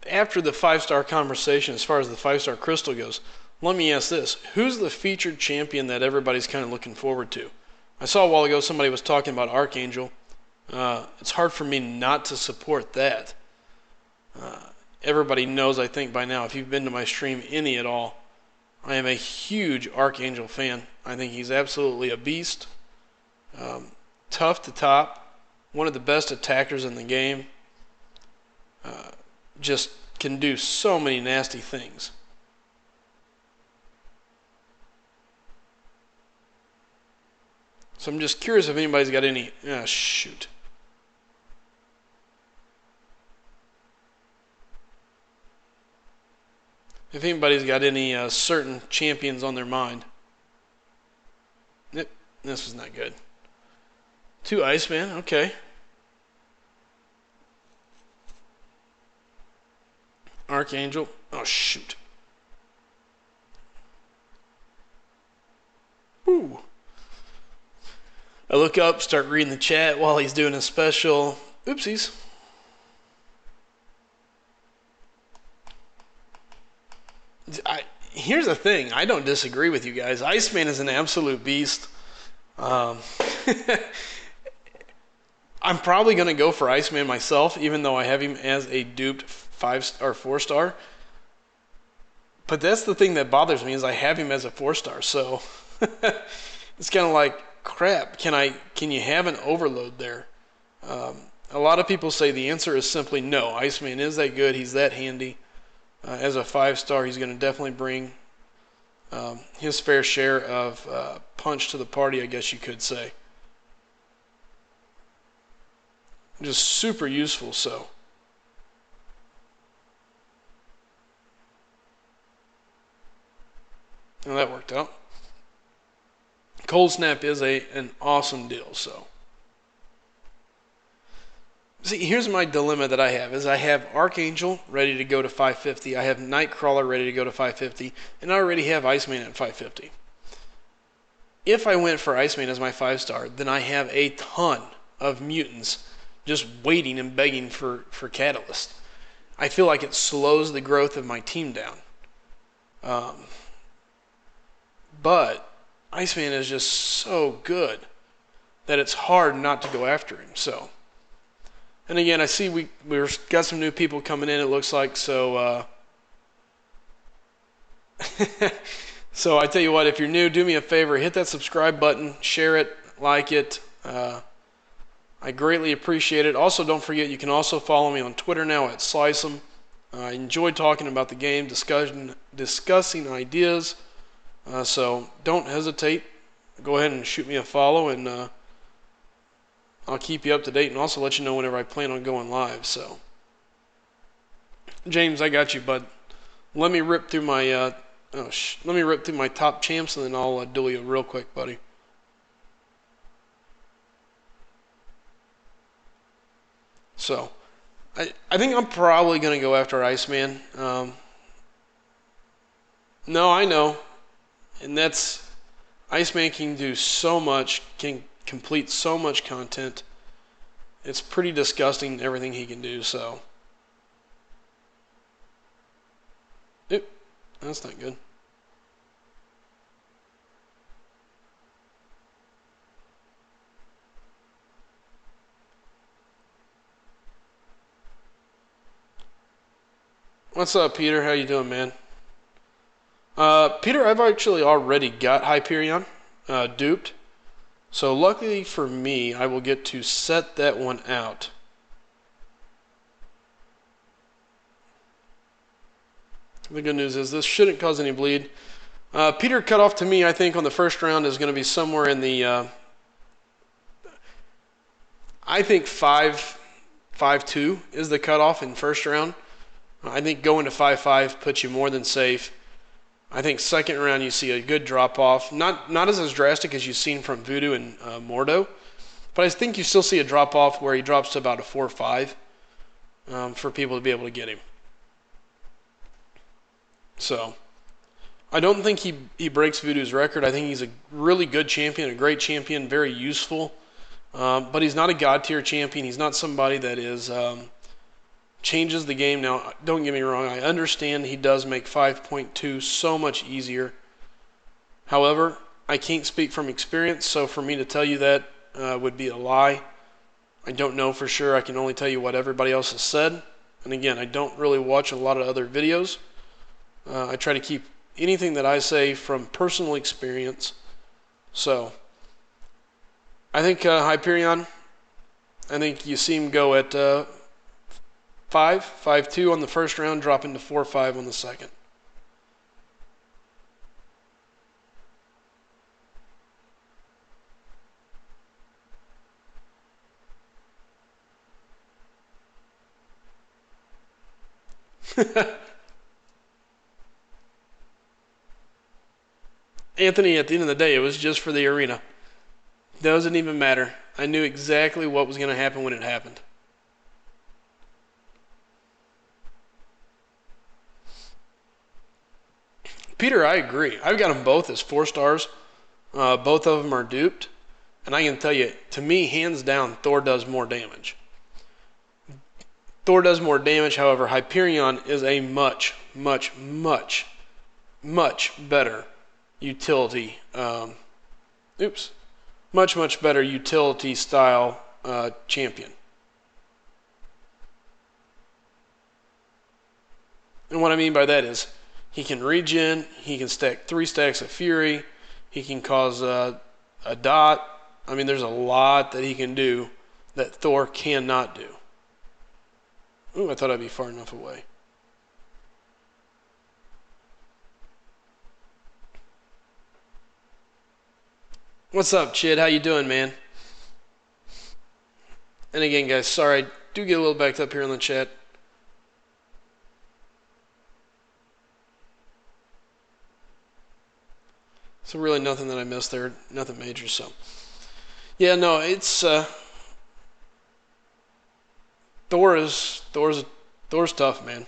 A: after the 5-star conversation, as far as the 5-star crystal goes, let me ask this. Who's the featured champion that everybody's kind of looking forward to? I saw a while ago somebody was talking about Archangel. It's hard for me not to support that. Everybody knows, I think, by now, if you've been to my stream any at all, I am a huge Archangel fan. I think he's absolutely a beast. Tough to top. One of the best attackers in the game. Just can do so many nasty things. So I'm just curious if anybody's got any... shoot. If anybody's got any certain champions on their mind. Yep, this was not good. 2 Iceman, okay. Archangel, oh shoot. Woo. I look up, start reading the chat while he's doing a special. Oopsies. Here's the thing. I don't disagree with you guys. Iceman is an absolute beast. I'm probably going to go for Iceman myself, even though I have him as a duped 5 or 4-star. But that's the thing that bothers me is I have him as a 4-star. So it's kind of like, crap. Can you have an overload there? A lot of people say the answer is simply no. Iceman is that good. He's that handy. As a 5-star, he's going to definitely bring his fair share of punch to the party, I guess you could say. Just super useful, so. And that worked out. Cold Snap is an awesome deal, so. See, here's my dilemma that I have, is I have Archangel ready to go to 550, I have Nightcrawler ready to go to 550, and I already have Iceman at 550. If I went for Iceman as my 5-star, then I have a ton of mutants just waiting and begging for Catalyst. I feel like it slows the growth of my team down. But Iceman is just so good that it's hard not to go after him, so. And again, I see we've got some new people coming in, it looks like, so so I tell you what, if you're new, do me a favor, hit that subscribe button, share it, like it. I greatly appreciate it. Also, don't forget, you can also follow me on Twitter now at Slice'em. I enjoy talking about the game, discussing ideas, so don't hesitate. Go ahead and shoot me a follow, and I'll keep you up to date and also let you know whenever I plan on going live. So, James, I got you, bud. Let me rip through my let me rip through my top champs, and then I'll duel you real quick, buddy. So, I think I'm probably gonna go after Iceman. No, I know. And that's Iceman can do so much, can complete so much content. It's pretty disgusting everything he can do. So, yep, that's not good. What's up, Peter? How you doing, man? Peter, I've actually already got Hyperion duped. So luckily for me, I will get to set that one out. The good news is this shouldn't cause any bleed. Peter cut off to me, I think, on the first round is going to be somewhere in the, I think 5-2 is the cutoff in first round. I think going to 5-5 puts you more than safe. I think second round you see a good drop off, not as drastic as you've seen from Voodoo and Mordo, but I think you still see a drop off where he drops to about a 4-5 for people to be able to get him. So I don't think he breaks Voodoo's record. I think he's a really good champion, a great champion, very useful, but he's not a god tier champion. He's not somebody that is changes the game. Now, don't get me wrong. I understand he does make 5.2 so much easier. However, I can't speak from experience, so for me to tell you that would be a lie. I don't know for sure. I can only tell you what everybody else has said. And again, I don't really watch a lot of other videos. I try to keep anything that I say from personal experience. So, I think Hyperion, I think you see him go at 5-2 on the first round, dropping to 4-5 on the second. Anthony, at the end of the day, it was just for the arena. Doesn't even matter. I knew exactly what was going to happen when it happened. Peter, I agree. I've got them both as 4 stars. Both of them are duped. And I can tell you, to me, hands down, Thor does more damage. Thor does more damage, however, Hyperion is a much, much, much, much better utility. Much, much better utility style champion. And what I mean by that is he can regen, he can stack 3 stacks of Fury, he can cause a dot. I mean, there's a lot that he can do that Thor cannot do. Ooh, I thought I'd be far enough away. What's up, Chid? How you doing, man? And again, guys, sorry, I do get a little backed up here in the chat. So really nothing that I missed there, nothing major. So yeah, no, it's Thor's tough, man.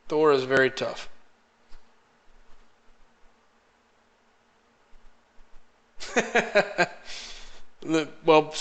A: Thor is very tough. Well,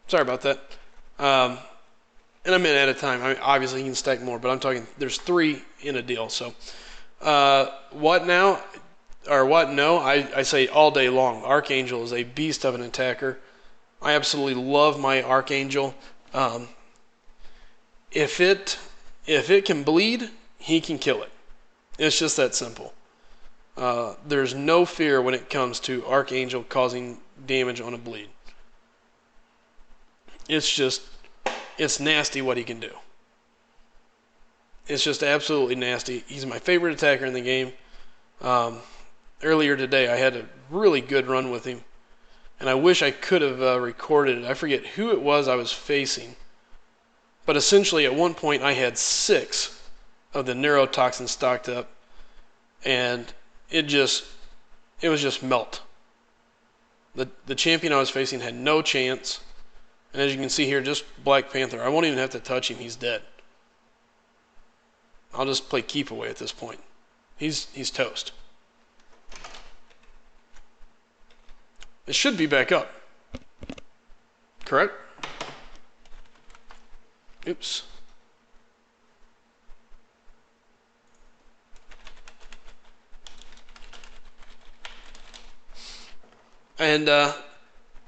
A: sorry about that. And I'm in at a time. I mean, obviously, you can stack more, but I'm talking. There's 3 in a deal. So, what now? Or what? No, I say all day long. Archangel is a beast of an attacker. I absolutely love my Archangel. if it can bleed, he can kill it. It's just that simple. There's no fear when it comes to Archangel causing damage on a bleed. It's nasty what he can do. It's just absolutely nasty. He's my favorite attacker in the game. Earlier today, I had a really good run with him, and I wish I could have recorded it. I forget who it was I was facing, but essentially at one point I had 6 of the neurotoxin stocked up, and it was just melt. The champion I was facing had no chance, and as you can see here, just Black Panther. I won't even have to touch him. He's dead. I'll just play keep away at this point. He's toast. It should be back up. Correct? Oops. And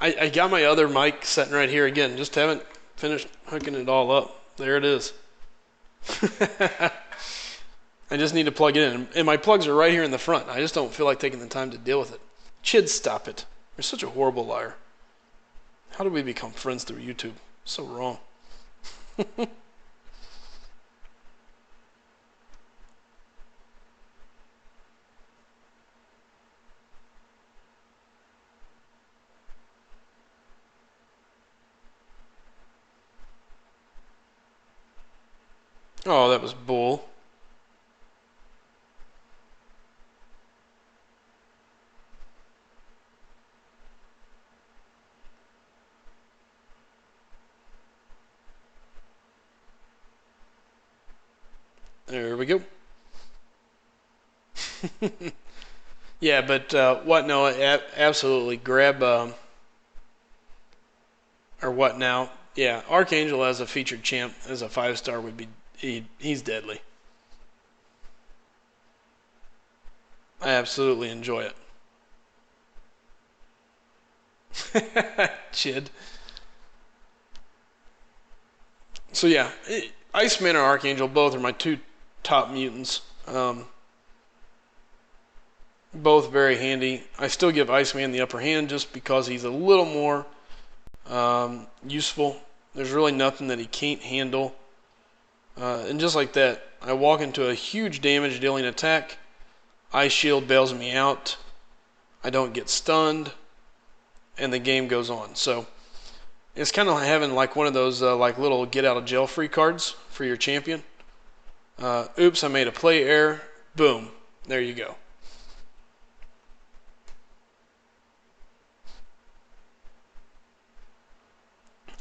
A: I got my other mic sitting right here again. Just haven't finished hooking it all up. There it is. I just need to plug it in. And my plugs are right here in the front. I just don't feel like taking the time to deal with it. Chid, stop it. You're such a horrible liar. How did we become friends through YouTube? So wrong. Oh, that was bull. There we go. Yeah, but what? No, absolutely. Grab, or what now? Yeah, Archangel as a featured champ, as a 5-star would be, he's deadly. I absolutely enjoy it. Chid. So yeah, Iceman or Archangel, both are my 2 top mutants. Both very handy. I still give Iceman the upper hand just because he's a little more useful. There's really nothing that he can't handle. And just like that, I walk into a huge damage dealing attack. Ice Shield bails me out. I don't get stunned. And the game goes on. So it's kind of having like one of those like little get out of jail free cards for your champion. Oops, I made a play error. Boom. There you go.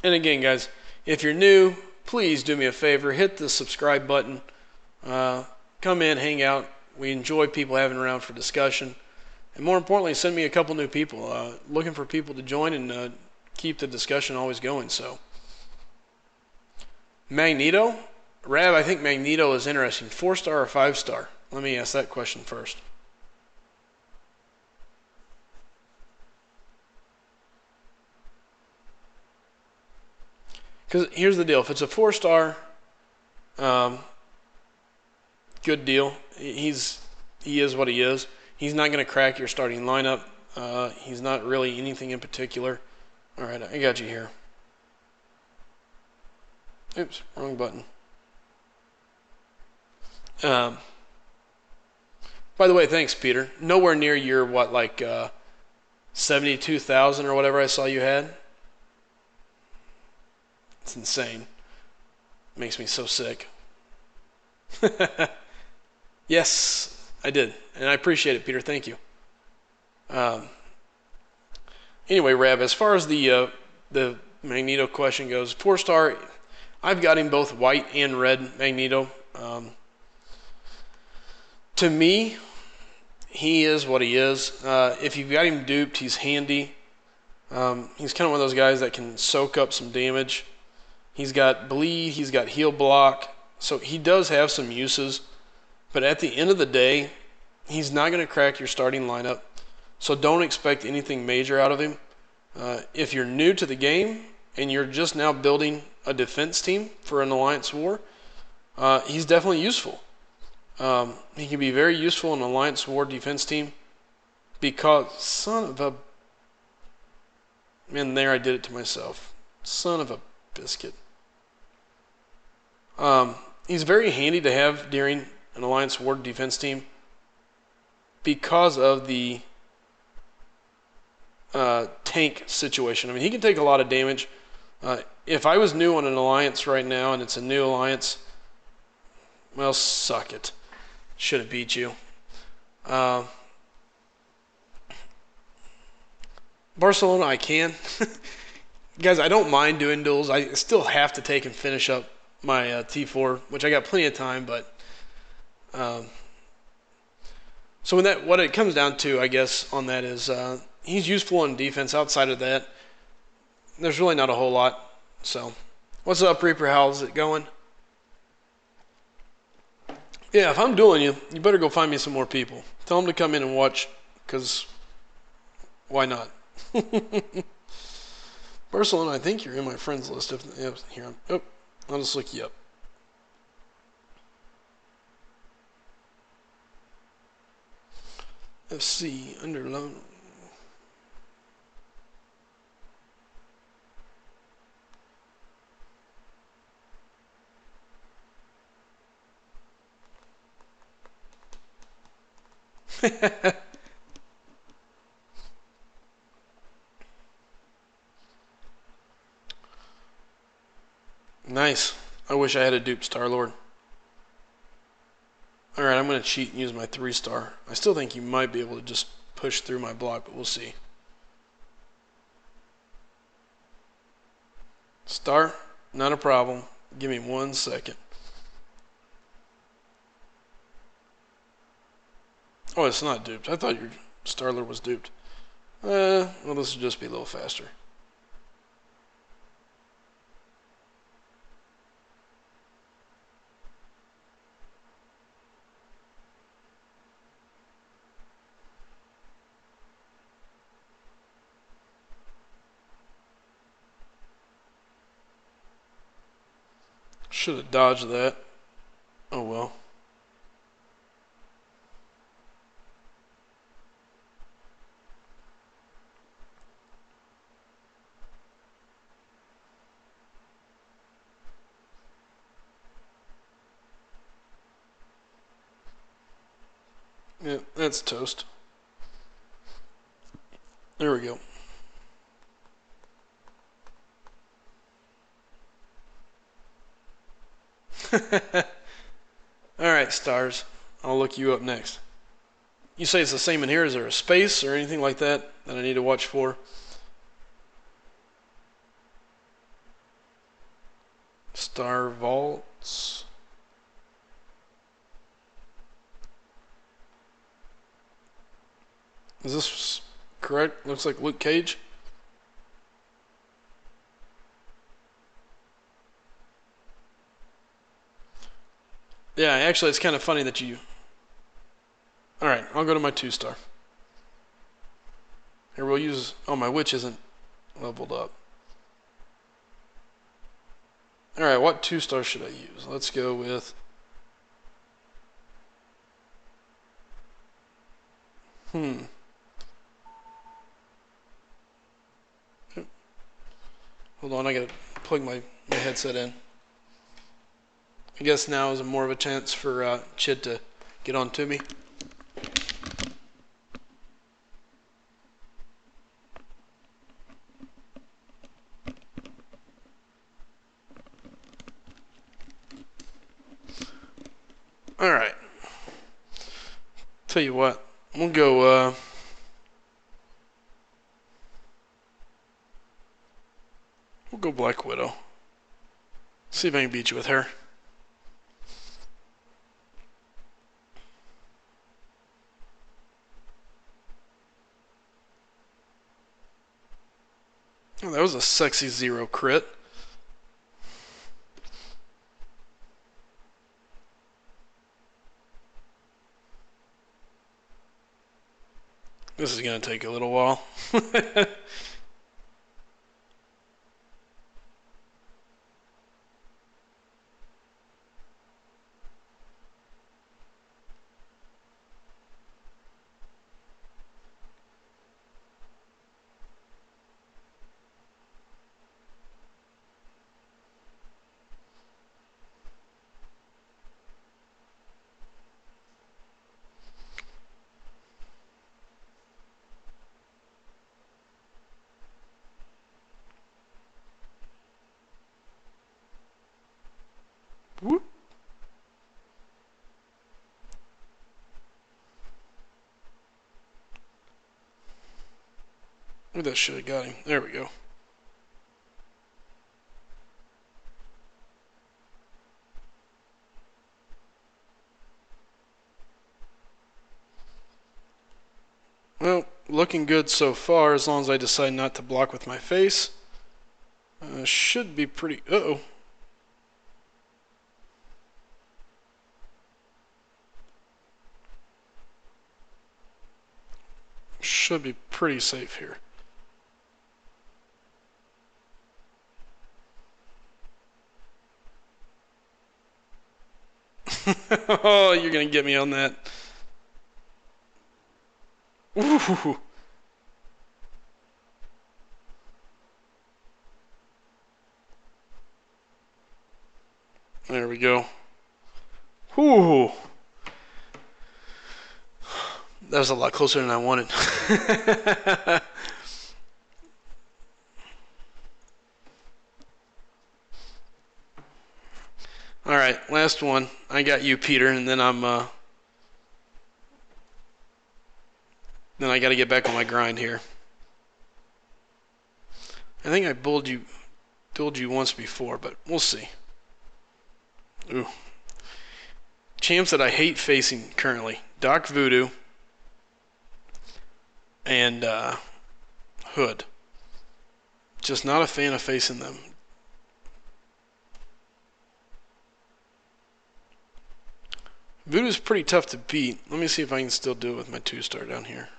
A: And again, guys, if you're new, please do me a favor. Hit the subscribe button. Come in, hang out. We enjoy people having around for discussion. And more importantly, send me a couple new people. Looking for people to join and keep the discussion always going. So, Magneto? Rab, I think Magneto is interesting. 4-star or 5-star? Let me ask that question first. Because here's the deal. If it's a 4-star, good deal. He is what he is. He's not going to crack your starting lineup. He's not really anything in particular. All right, I got you here. Oops, wrong button. By the way, thanks, Peter. Nowhere near your, 72,000 or whatever I saw you had. It's insane. Makes me so sick. Yes, I did. And I appreciate it, Peter. Thank you. Anyway, Rab, as far as the Magneto question goes, 4-star, I've got him both white and red Magneto. To me, he is what he is. If you've got him duped, he's handy. He's kind of one of those guys that can soak up some damage. He's got bleed, he's got heal block, so he does have some uses. But at the end of the day, he's not going to crack your starting lineup, so don't expect anything major out of him. If you're new to the game and you're just now building a defense team for an alliance war, he's definitely useful. He can be very useful in an alliance war defense team because, son of a... Man, there I did it to myself. Son of a biscuit. He's very handy to have during an alliance war defense team because of the tank situation. I mean, he can take a lot of damage. If I was new on an alliance right now and it's a new alliance, well, suck it. Should have beat you. Barcelona, I can. Guys, I don't mind doing duels. I still have to take and finish up my T4, which I got plenty of time, but... so what it comes down to, I guess, on that is he's useful in defense. Outside of that, there's really not a whole lot. So, what's up, Reaper? How's it going? Yeah, if I'm dueling you, you better go find me some more people. Tell them to come in and watch, because why not? Barcelona, I think you're in my friends list. Here, I'll just look you up. FC under loan. Nice. I wish I had a dupe Star-Lord. Alright, I'm going to cheat and use my 3-star. I still think you might be able to just push through my block, but we'll see. Star, not a problem. Give me 1 second. Oh, it's not duped. I thought your Star-Lord was duped. Well, this will just be a little faster. Should have dodged that. Oh well. Yeah, that's toast. There we go. Alright, stars. I'll look you up next. You say it's the same in here. Is there a space or anything like that that I need to watch for? Star vaults. Is this correct? Looks like Luke Cage. Yeah, actually, it's kind of funny that you... Alright, I'll go to my 2-star. Here, we'll use... Oh, my witch isn't leveled up. Alright, what 2-star should I use? Let's go with... Hold on, I gotta plug my headset in. I guess now is more of a chance for Chid to get on to me. Alright. Tell you what, we'll go Black Widow. See if I can beat you with her. Oh, that was a sexy 0 crit. This is going to take a little while. Maybe that should have got him. There we go. Well, looking good so far, as long as I decide not to block with my face. Should be pretty... Uh-oh. Should be pretty safe here. Oh, you're going to get me on that. Ooh. There we go. Ooh. That was a lot closer than I wanted. All right, last one. I got you, Peter, and then I got to get back on my grind here. I think I told you once before, but we'll see. Ooh. Champs that I hate facing currently: Doc Voodoo and Hood. Just not a fan of facing them. Voodoo's pretty tough to beat. Let me see if I can still do it with my 2-star down here.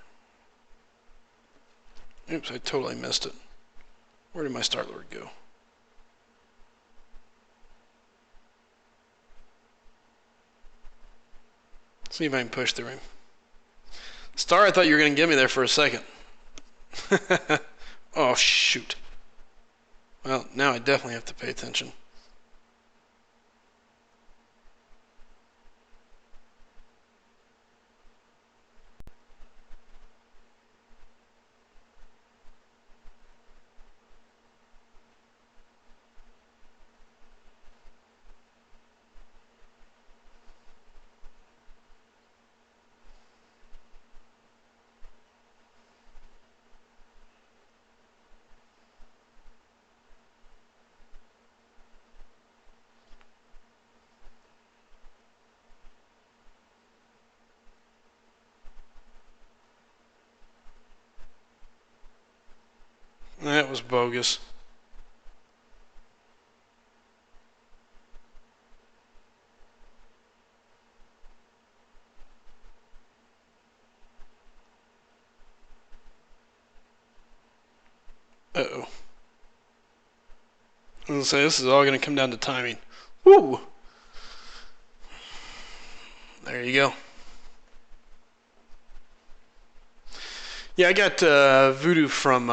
A: Oops, I totally missed it. Where did my Star-Lord go? See if I can push through him. Star, I thought you were going to get me there for a second. Oh, shoot. Well, now I definitely have to pay attention. That was bogus. Uh-oh. I was going to say, this is all going to come down to timing. Woo! There you go. Yeah, I got Voodoo from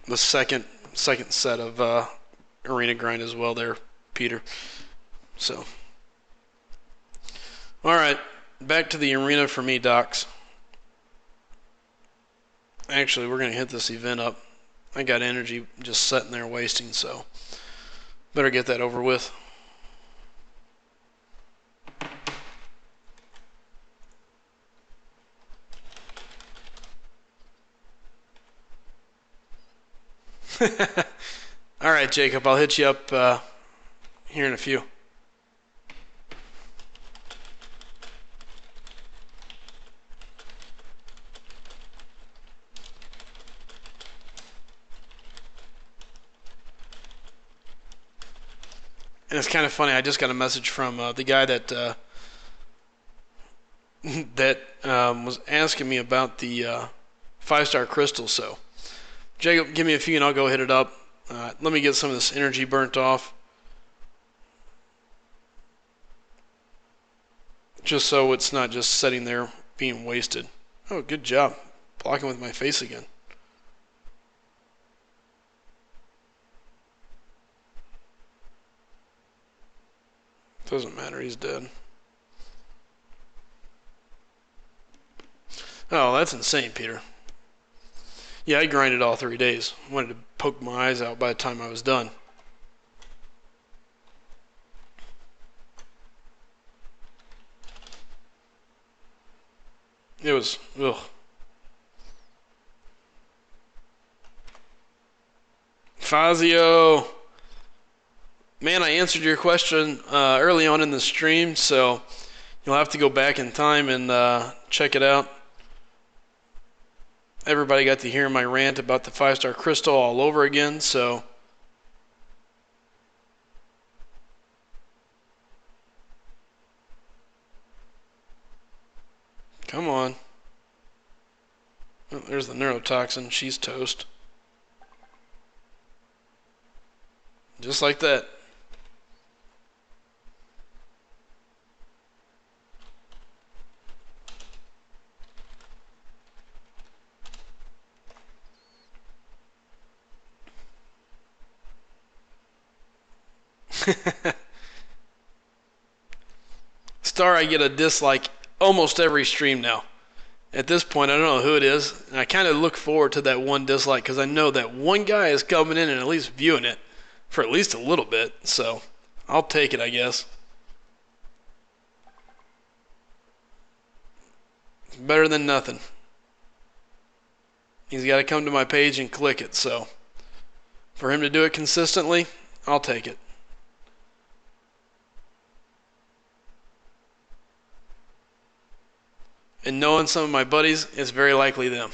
A: the second set of Arena Grind as well there, Peter. So, all right, back to the arena for me, Docs. Actually, we're going to hit this event up. I got energy just sitting there wasting, so better get that over with. All right, Jacob, I'll hit you up here in a few. And it's kind of funny. I just got a message from the guy that was asking me about the 5-star crystal. So, Jacob, give me a few and I'll go hit it up. Let me get some of this energy burnt off, just so it's not just sitting there being wasted. Oh, good job blocking with my face again. Doesn't matter, he's dead. Oh, that's insane, Peter. Yeah, I grinded all 3 days. Wanted to poke my eyes out by the time I was done. It was, ugh. Fazio. Man, I answered your question early on in the stream, so you'll have to go back in time and check it out. Everybody got to hear my rant about the 5-star crystal all over again, so come on. Oh, there's the neurotoxin. She's toast. Just like that. Star, I get a dislike almost every stream now. At this point, I don't know who it is, and I kind of look forward to that one dislike because I know that one guy is coming in and at least viewing it for at least a little bit, so I'll take it, I guess. It's better than nothing. He's got to come to my page and click it, so for him to do it consistently, I'll take it. And knowing some of my buddies, it's very likely them.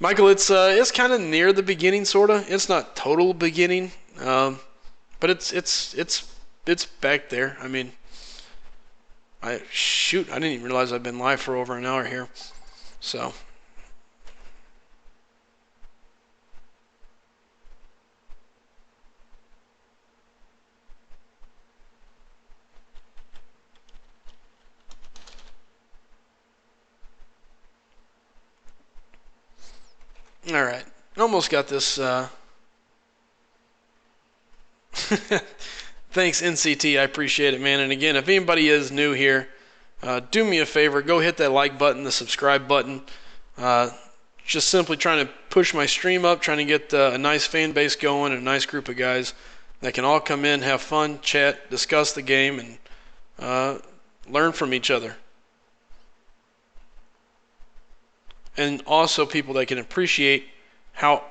A: Michael, it's kind of near the beginning, sorta. It's not total beginning, but it's back there. I mean, I didn't even realize I've been live for over an hour here. So. All right, almost got this. Thanks, NCT. I appreciate it, man. And again, if anybody is new here, do me a favor. Go hit that like button, the subscribe button. Just simply trying to push my stream up, trying to get a nice fan base going, and a nice group of guys that can all come in, have fun, chat, discuss the game, and learn from each other. And also people that can appreciate how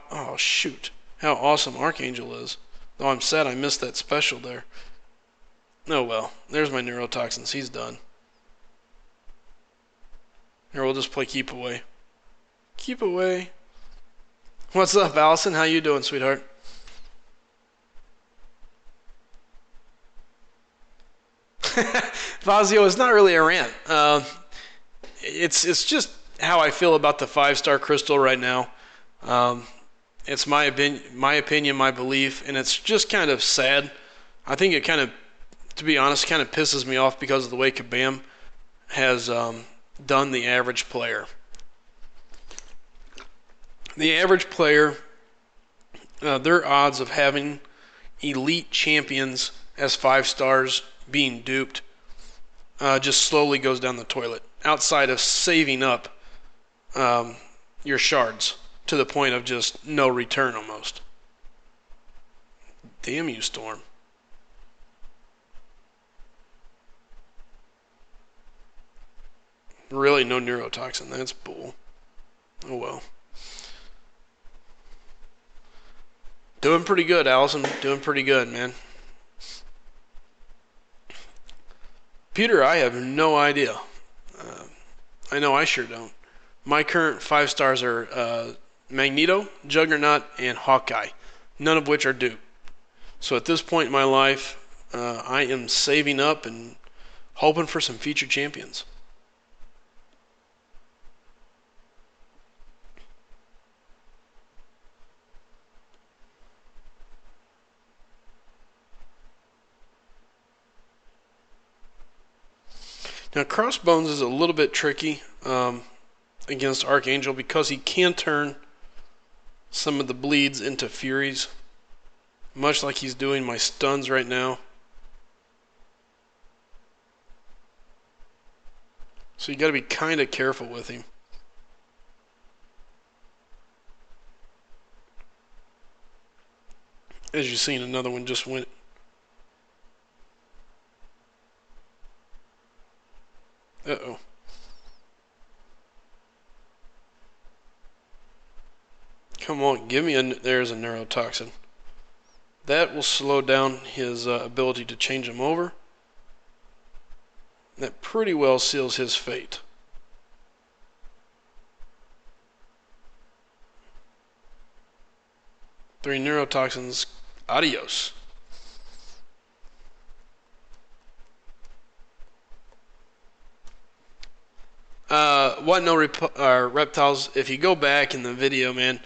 A: awesome Archangel is. Though I'm sad I missed that special there. Oh well, there's my neurotoxins. He's done. Here, we'll just play keep away. Keep away. What's up, Allison? How you doing, sweetheart? Fazio, it's not really a rant. It's just how I feel about the 5-star crystal right now. It's my opinion, my belief, and it's just kind of sad. I think it kind of, to be honest, kind of pisses me off because of the way Kabam has done the average player. The average player, their odds of having elite champions as 5 stars being duped just slowly goes down the toilet. Outside of saving up your shards to the point of just no return almost. Damn you, Storm. Really, no neurotoxin. That's bull. Oh well. Doing pretty good, Allison. Doing pretty good, man. Peter, I have no idea. I know I sure don't. My current 5 stars are Magneto, Juggernaut, and Hawkeye, none of which are due. So at this point in my life, I am saving up and hoping for some future champions. Now, Crossbones is a little bit tricky against Archangel because he can turn some of the bleeds into furies, much like he's doing my stuns right now. So you got to be kind of careful with him. As you've seen, another one just went. Uh-oh. give me there's a neurotoxin. That will slow down his ability to change him over. That pretty well seals his fate. Three neurotoxins. Adios. What no reptiles? If you go back in the video, man,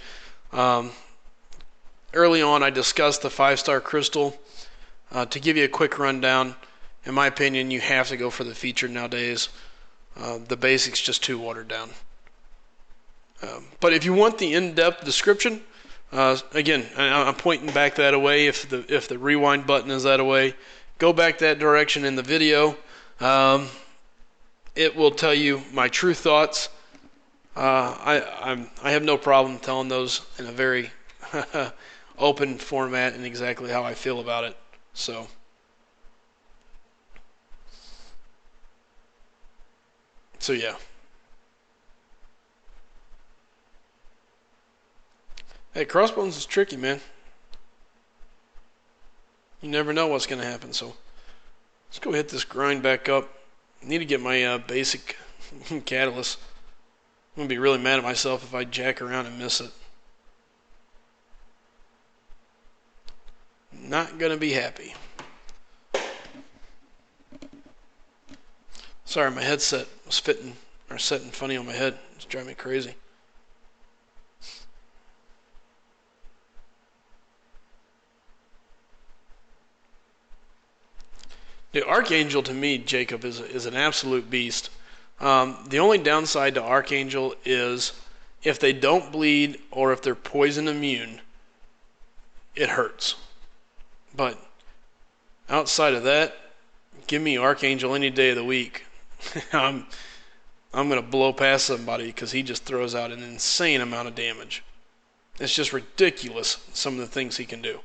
A: early on I discussed the 5-star crystal. To give you a quick rundown, in my opinion, you have to go for the featured nowadays. The basics just too watered down. But if you want the in-depth description, again, I'm pointing back that away. If the rewind button is that away, go back that direction in the video. It will tell you my true thoughts. I have no problem telling those in a very open format and exactly how I feel about it. So yeah. Hey, Crossbones is tricky, man. You never know what's going to happen, so let's go hit this grind back up. I need to get my basic catalyst. I'm going to be really mad at myself if I jack around and miss it. Not going to be happy. Sorry, my headset was setting funny on my head. It's driving me crazy. The Archangel to me, Jacob, is an absolute beast. The only downside to Archangel is if they don't bleed or if they're poison immune, it hurts. But outside of that, give me Archangel any day of the week. I'm gonna blow past somebody because he just throws out an insane amount of damage. It's just ridiculous, some of the things he can do.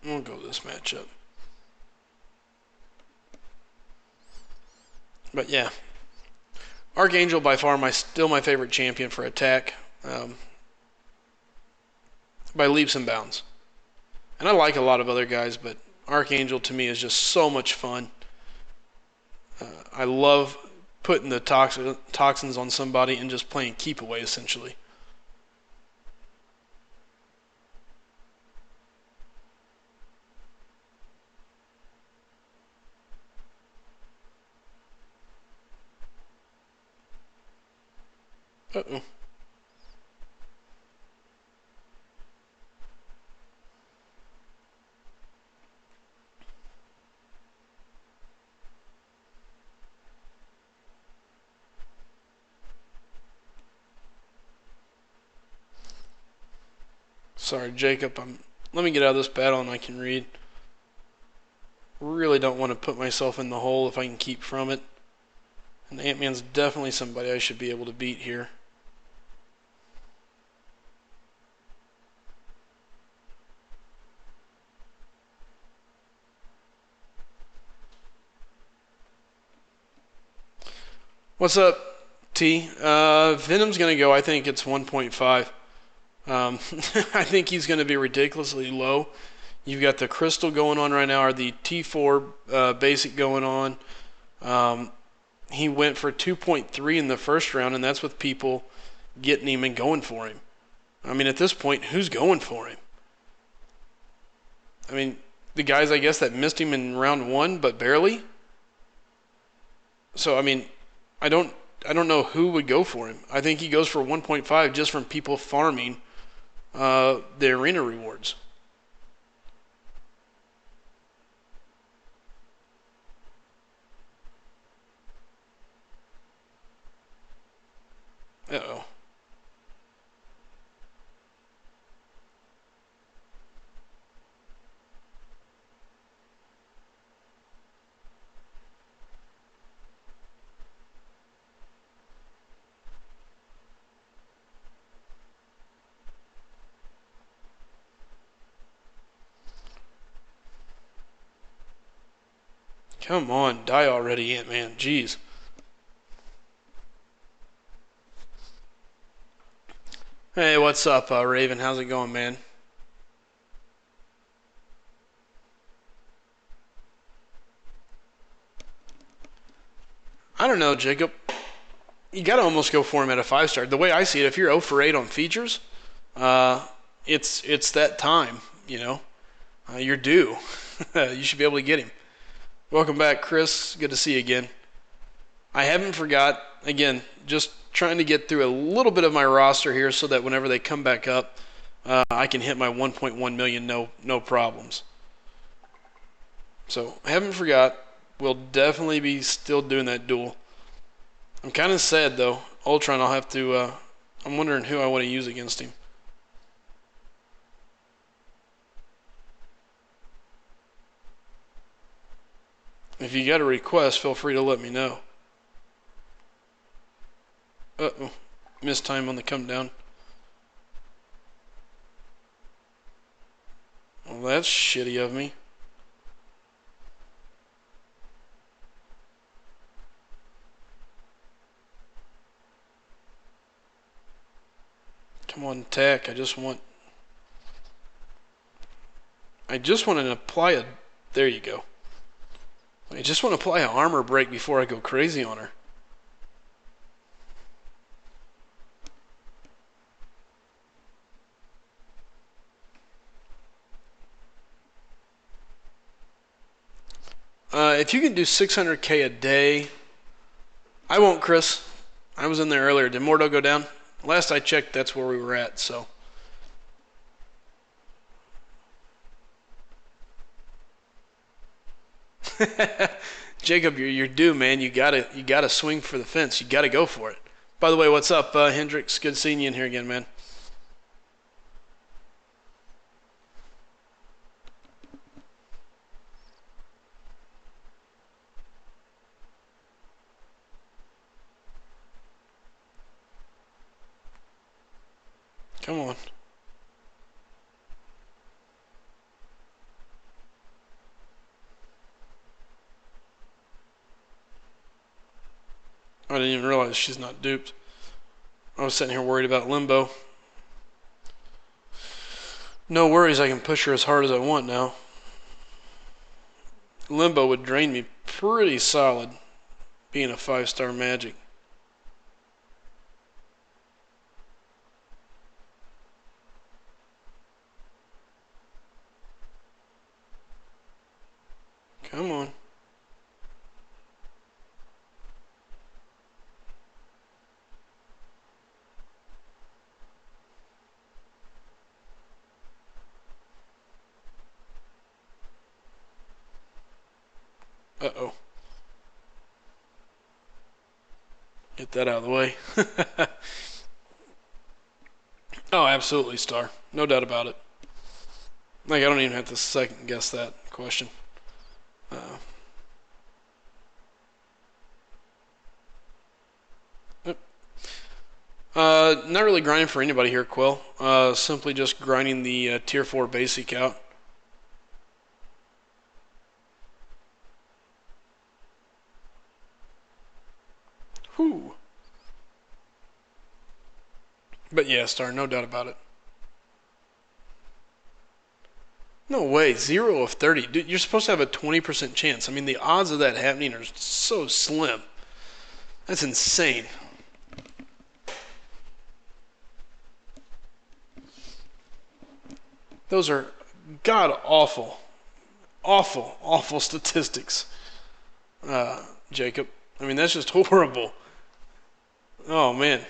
A: We'll go this matchup. But yeah, Archangel by far still my favorite champion for attack, by leaps and bounds. And I like a lot of other guys, but Archangel to me is just so much fun. I love putting the toxins on somebody and just playing keep away essentially. Uh-oh. Sorry, Jacob. Let me get out of this battle and I can read. Really don't want to put myself in the hole if I can keep from it. And Ant-Man's definitely somebody I should be able to beat here. What's up, T? Venom's going to go, I think it's 1.5. I think he's going to be ridiculously low. You've got the Crystal going on right now, or the T4 basic going on. He went for 2.3 in the first round, and that's with people getting him and going for him. I mean, at this point, who's going for him? I mean, the guys, I guess, that missed him in round 1, but barely. So, I mean, I don't know who would go for him. I think he goes for 1.5 just from people farming the arena rewards. Uh-oh. Come on, die already, Ant-Man. Jeez. Hey, what's up, Raven? How's it going, man? I don't know, Jacob. You gotta almost go for him at a 5-star. The way I see it, if you're 0 for 8 on features, uh, it's that time. You know, you're due. You should be able to get him. Welcome back, Chris. Good to see you again. I haven't forgot. Again, just trying to get through a little bit of my roster here so that whenever they come back up, I can hit my 1.1 million no problems. So I haven't forgot. We'll definitely be still doing that duel. I'm kind of sad though. Ultron, I'll have to. I'm wondering who I want to use against him. If you got a request, feel free to let me know. Uh-oh. Missed time on the come down. Well, that's shitty of me. Come on, tech. I just want to apply a. There you go. I just want to apply an armor break before I go crazy on her. If you can do 600k a day, I won't, Chris. I was in there earlier. Did Mordo go down? Last I checked, that's where we were at. So. Jacob, you're due, man. You gotta swing for the fence. You gotta go for it. By the way, what's up, Hendrix? Good seeing you in here again, man. Come on. I didn't even realize she's not duped. I was sitting here worried about Limbo. No worries, I can push her as hard as I want now. Limbo would drain me pretty solid, being a 5-star magic. Come on. Uh-oh. Get that out of the way. Oh, absolutely, Star. No doubt about it. Like, I don't even have to second guess that question. Not really grinding for anybody here, Quill. Simply just grinding the tier 4 basic out. Whew. But yeah, Star, no doubt about it. No way, 0 of 30. Dude, you're supposed to have a 20% chance. I mean, the odds of that happening are so slim. That's insane. Those are god awful, awful statistics, Jacob. I mean, that's just horrible. Oh man,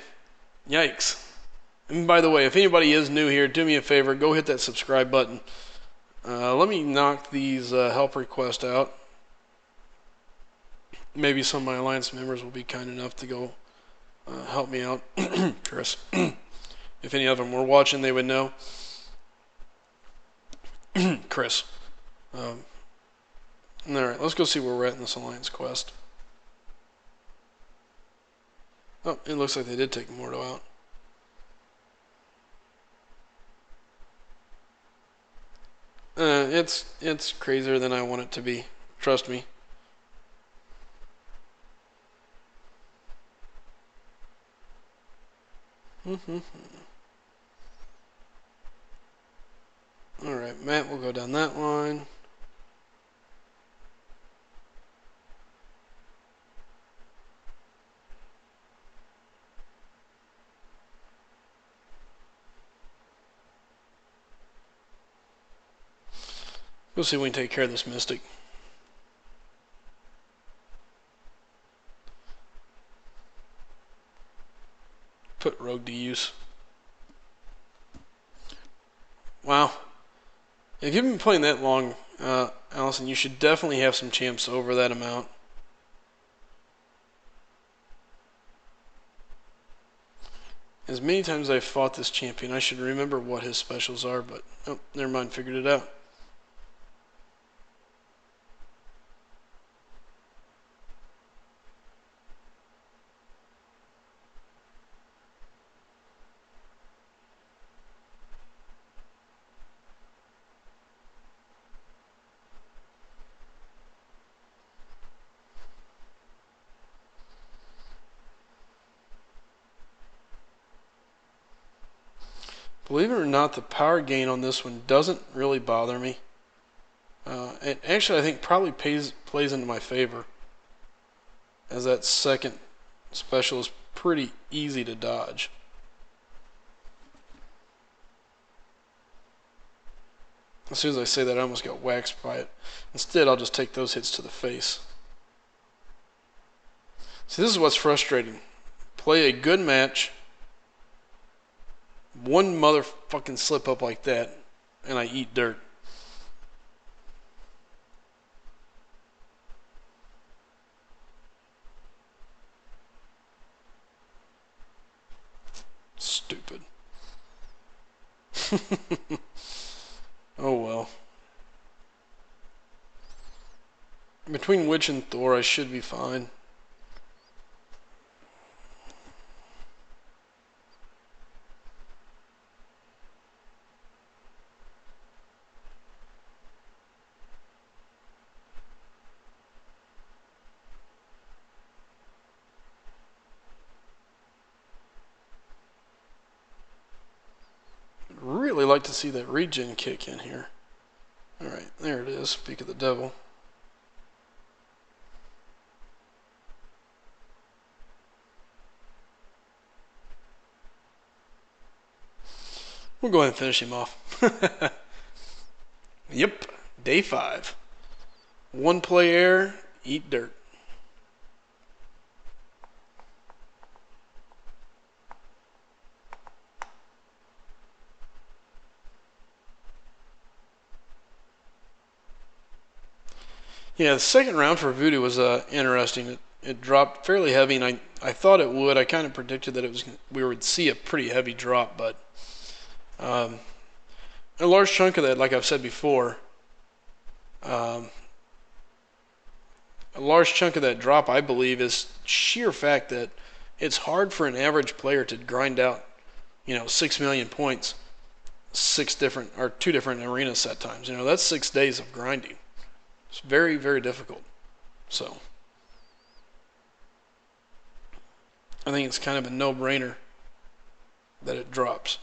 A: yikes. And by the way, if anybody is new here, do me a favor, go hit that subscribe button. Let me knock these help requests out. Maybe some of my alliance members will be kind enough to go help me out. Chris, if any of them were watching, they would know. Chris. Alright, let's go see where we're at in this alliance quest. Oh, it looks like they did take Mordo out. It's crazier than I want it to be. Trust me. Alright, Matt will go down that line. We'll see if we can take care of this Mystic. Put Rogue to use. Wow. If you've been playing that long, Allison, you should definitely have some champs over that amount. As many times as I've fought this champion, I should remember what his specials are, but oh, never mind, figured it out. Believe it or not, the power gain on this one doesn't really bother me. It actually, I think, probably plays into my favor, as that second special is pretty easy to dodge. As soon as I say that, I almost got waxed by it. Instead, I'll just take those hits to the face. See, this is what's frustrating. Play a good match, one motherfucking slip up like that, and I eat dirt. Stupid. Oh well. Between Witch and Thor, I should be fine. Really like to see that regen kick in here. Alright, there it is. Speak of the devil. We'll go ahead and finish him off. Yep, day 5. One play air, eat dirt. Yeah, the second round for Voodoo was interesting. It dropped fairly heavy, and I thought it would. I kind of predicted that we would see a pretty heavy drop, but a large chunk of that, like I've said before, a large chunk of that drop, I believe, is sheer fact that it's hard for an average player to grind out, 6 million points, 2 different arena set times. That's 6 days of grinding. It's very, very difficult. So I think it's kind of a no-brainer that it drops.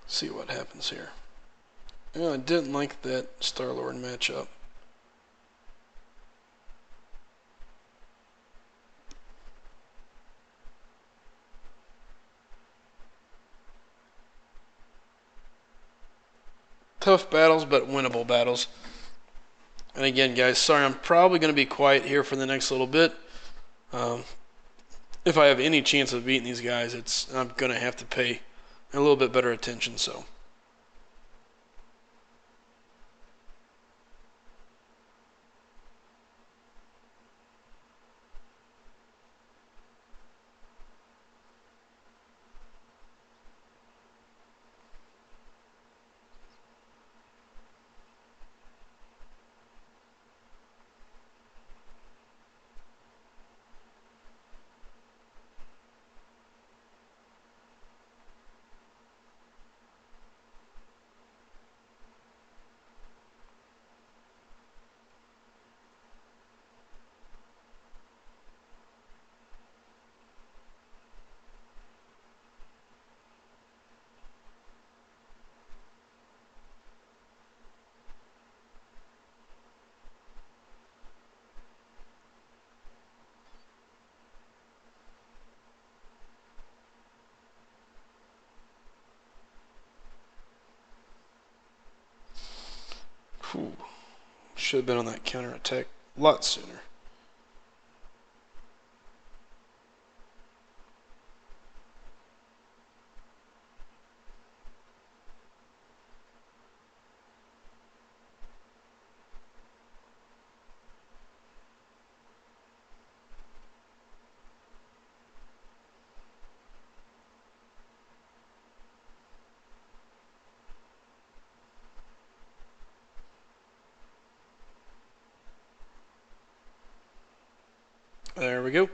A: See what happens here. I didn't like that Star-Lord matchup. Tough battles, but winnable battles. And again, guys, sorry, I'm probably going to be quiet here for the next little bit. If I have any chance of beating these guys, I'm going to have to pay a little bit better attention, so. Should have been on that counter attack a lot sooner. There we go.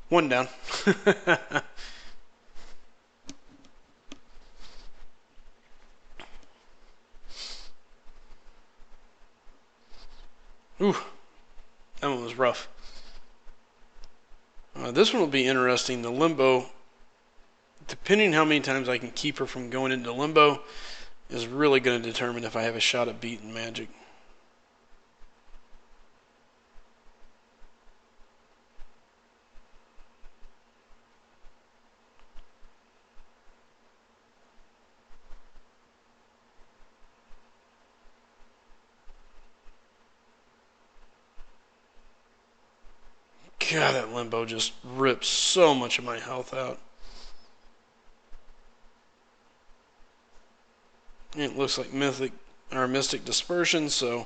A: One down. Ooh, that one was rough. This one will be interesting. The limbo, depending how many times I can keep her from going into limbo, is really going to determine if I have a shot at beating Magic. God, that limbo just rips so much of my health out. It looks like Mystic Dispersion, so I'm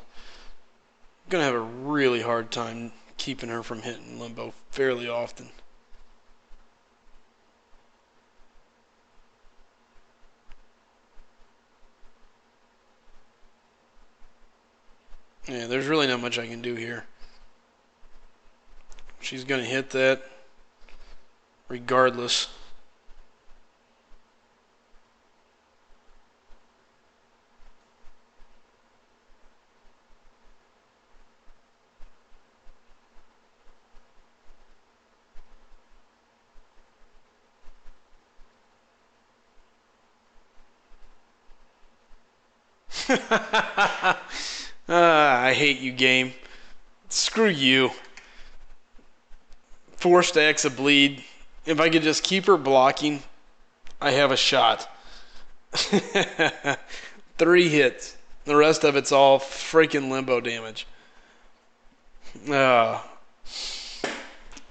A: going to have a really hard time keeping her from hitting limbo fairly often. Yeah, there's really not much I can do here. She's going to hit that regardless. I hate you, game. Screw you. 4 stacks of bleed. If I could just keep her blocking, I have a shot. 3 hits. The rest of it's all freaking limbo damage.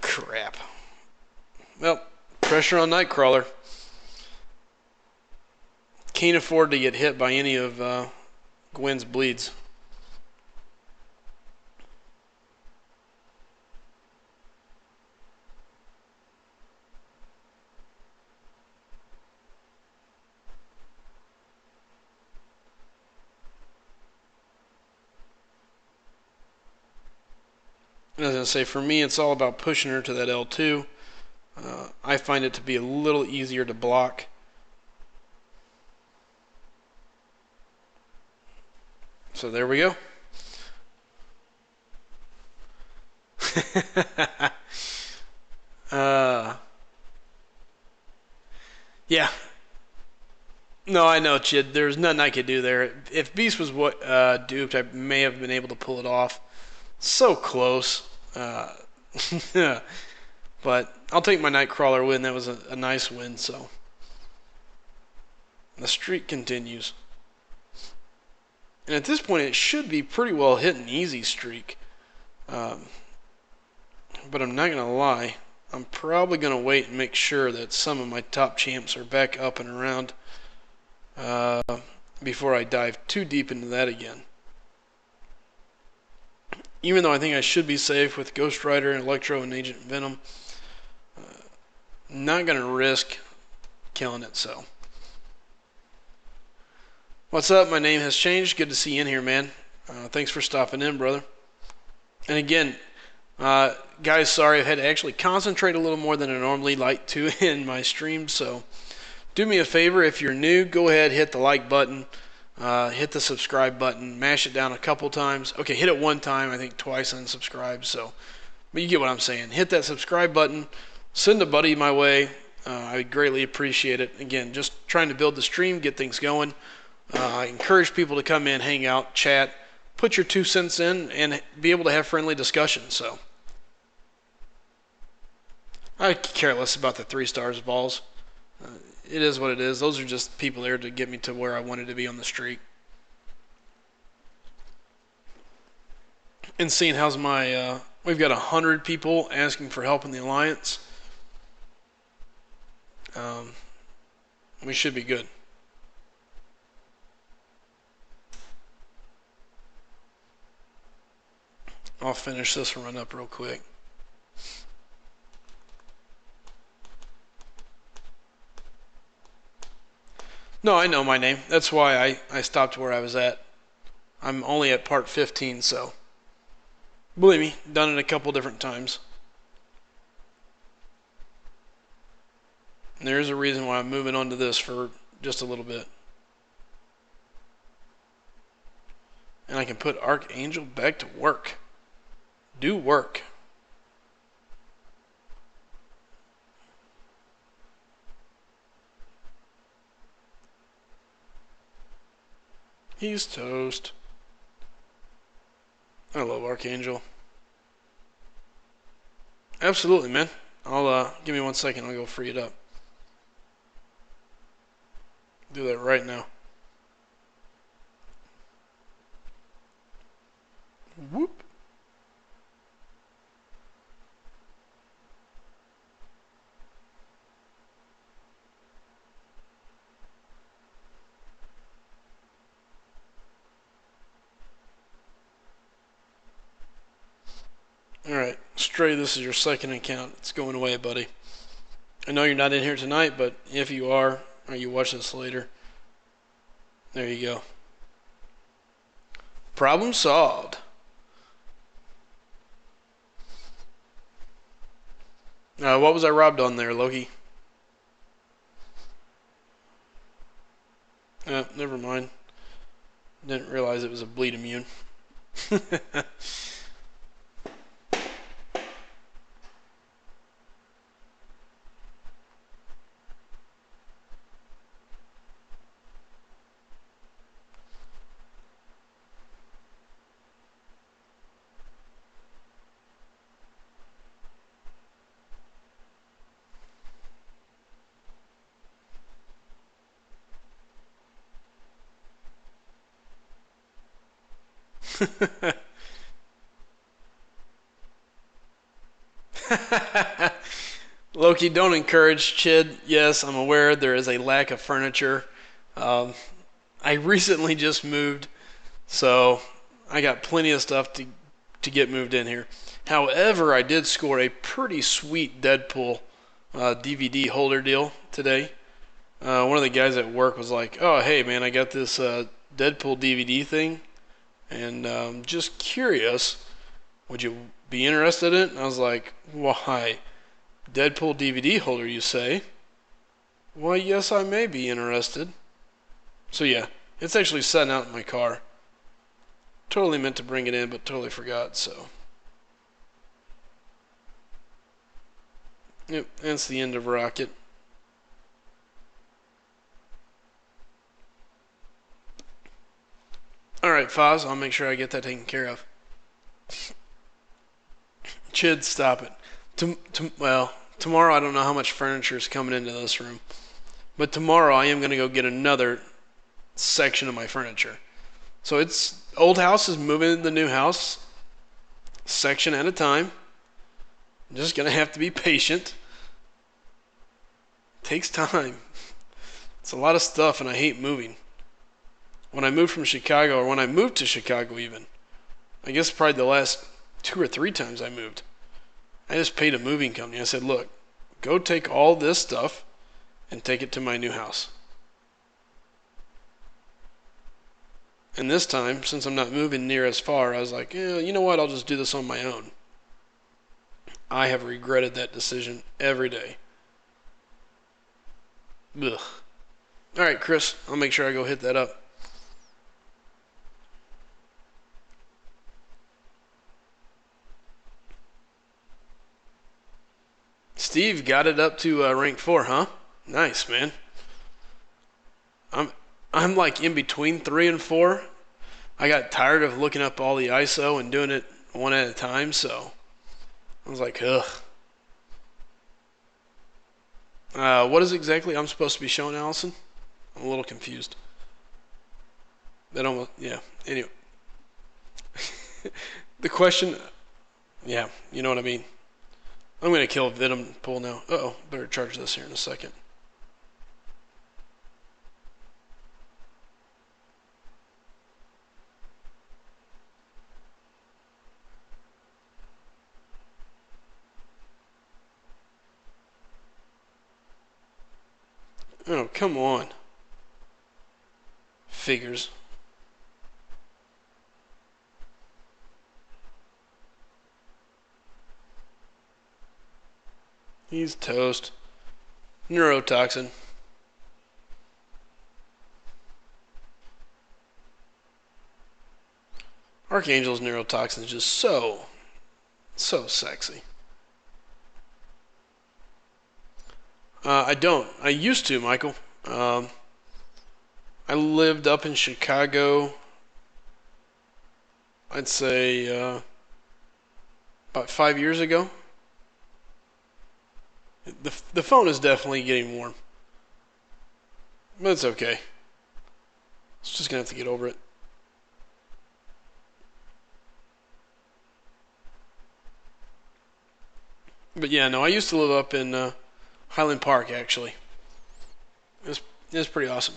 A: Crap. Well, pressure on Nightcrawler. Can't afford to get hit by any of Gwen's bleeds. I was going to say, for me, it's all about pushing her to that L2. I find it to be a little easier to block. So there we go. Yeah. No, I know, Chid. There's nothing I could do there. If Beast was duped, I may have been able to pull it off. So close. But I'll take my Nightcrawler win. That was a nice win, so. The streak continues. And at this point, it should be pretty well hit an easy streak. But I'm not going to lie. I'm probably going to wait and make sure that some of my top champs are back up and around before I dive too deep into that again. Even though I think I should be safe with Ghost Rider, Electro, and Agent Venom, not going to risk killing it, so. What's up? My name has changed. Good to see you in here, man. Thanks for stopping in, brother. And again, guys, sorry, I've had to actually concentrate a little more than I normally like to in my stream, so do me a favor. If you're new, go ahead, hit the like button, hit the subscribe button, mash it down a couple times. Okay, hit it one time, I think twice unsubscribe, so, but you get what I'm saying. Hit that subscribe button, send a buddy my way. I would greatly appreciate it. Again, just trying to build the stream, get things going. I encourage people to come in, hang out, chat, put your 2 cents in, and be able to have friendly discussions. So I care less about the 3 stars balls. It is what it is. Those are just people there to get me to where I wanted to be on the streak. and seeing how's my. We've got 100 people asking for help in the alliance. Um, we should be good. I'll finish this run up real quick. No, I know my name. That's why I stopped where I was at. I'm only at part 15, so believe me, done it a couple different times. And there's a reason why I'm moving on to this for just a little bit. And I can put Archangel back to work. Do work. He's toast. I love Archangel. Absolutely, man. I'll give me 1 second. I'll go free it up. Do that right now. Whoop. Alright, Stray, this is your second account. It's going away, buddy. I know you're not in here tonight, but if you are, or you watch this later, there you go. Problem solved. What was I robbed on there, Loki? Never mind. Didn't realize it was a bleed immune. Loki, don't encourage Chid. Yes, I'm aware there is a lack of furniture. I recently just moved, so I got plenty of stuff to get moved in here. However, I did score a pretty sweet Deadpool DVD holder deal today. One of the guys at work was like, "Oh, hey man, I got this Deadpool DVD thing, and just curious, would you be interested in it?" And I was like, "Why? Deadpool DVD holder, you say?" "Why, yes, I may be interested." So yeah, it's actually sitting out in my car. Totally meant to bring it in, but totally forgot, so. Yep, that's the end of Rocket. Alright, Foz, I'll make sure I get that taken care of. Chid, stop it. Well, tomorrow I don't know how much furniture is coming into this room. But tomorrow I am going to go get another section of my furniture. So it's old house is moving into the new house, section at a time. I'm just going to have to be patient. It takes time. It's a lot of stuff and I hate moving. When I moved from Chicago, or when I moved to Chicago even, I guess probably the last 2 or 3 times I moved, I just paid a moving company. I said, look, go take all this stuff and take it to my new house. And this time, since I'm not moving near as far, I was like, yeah, you know what, I'll just do this on my own. I have regretted that decision every day. Ugh. Alright, Chris, I'll make sure I go hit that up. Steve got it up to rank 4, huh? Nice, man. I'm like in between 3 and 4. I got tired of looking up all the ISO and doing it one at a time, so I was like, ugh. What is exactly I'm supposed to be showing, Allison? I'm a little confused. That almost, yeah. Anyway. The question, yeah, you know what I mean. I'm going to kill Venom Pool now. Uh-oh, better charge this here in a second. Oh, come on. Figures. He's toast. Neurotoxin. Archangel's neurotoxin is just so sexy. I don't. I used to, Michael. I lived up in Chicago, I'd say about 5 years ago. The phone is definitely getting warm. But it's okay. It's just going to have to get over it. But yeah, no, I used to live up in Highland Park, actually. It was pretty awesome.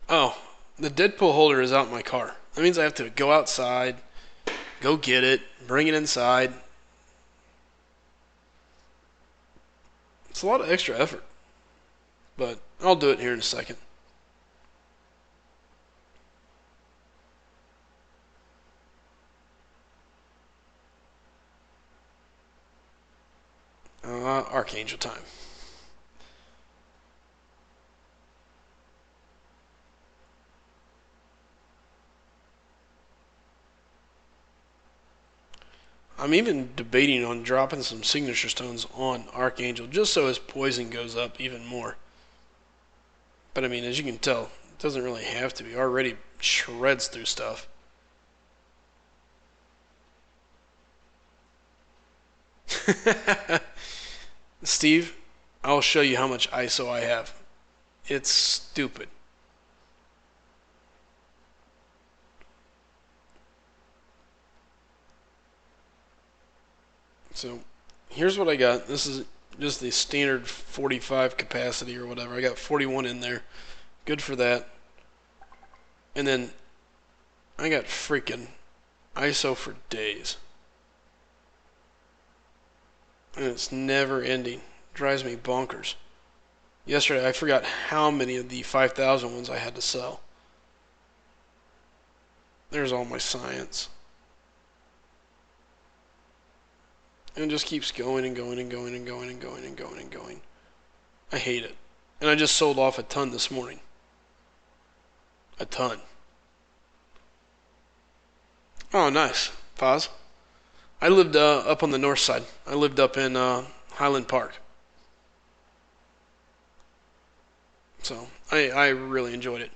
A: Oh, the Deadpool holder is out in my car. That means I have to go outside, go get it, bring it inside. It's a lot of extra effort. But I'll do it here in a second. Archangel time. I'm even debating on dropping some signature stones on Archangel just so his poison goes up even more. But I mean, as you can tell, it doesn't really have to be. Already shreds through stuff. Steve, I'll show you how much ISO I have. It's stupid. So here's what I got. This is just the standard 45 capacity or whatever. I got 41 in there. Good for that. And then I got freaking ISO for days. And it's never ending. Drives me bonkers. Yesterday I forgot how many of the 5,000 ones I had to sell. There's all my science. And it just keeps going and going and going and going and going and going and going. I hate it. And I just sold off a ton this morning. A ton. Oh, nice. Pause. I lived up on the north side. I lived up in Highland Park. So I really enjoyed it.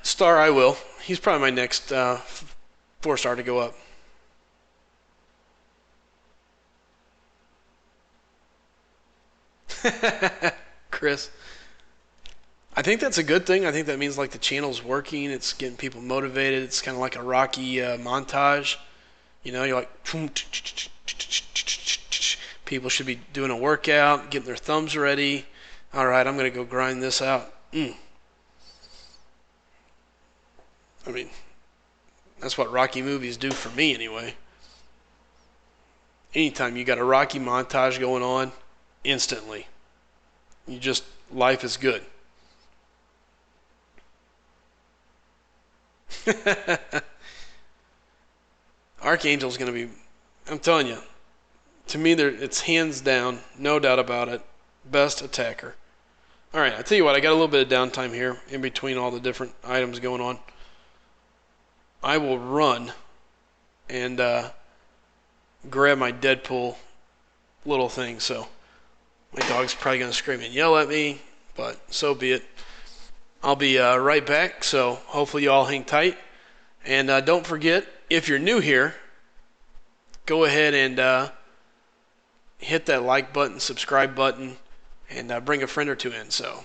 A: Star, I will. He's probably my next 4-star to go up. Chris. I think that's a good thing. I think that means like the channel's working. It's getting people motivated. It's kind of like a Rocky montage. You know, you're like, people should be doing a workout, getting their thumbs ready. All right, I'm going to go grind this out. I mean, that's what Rocky movies do for me anyway. Anytime you got a Rocky montage going on, instantly, life is good. Archangel's going to be, I'm telling you, to me, it's hands down, no doubt about it, best attacker. All right, I tell you what, I got a little bit of downtime here in between all the different items going on. I will run and grab my Deadpool little thing. So my dog's probably going to scream and yell at me, but so be it. I'll be right back, so hopefully you all hang tight. And don't forget, if you're new here, go ahead and hit that like button, subscribe button, and bring a friend or two in. So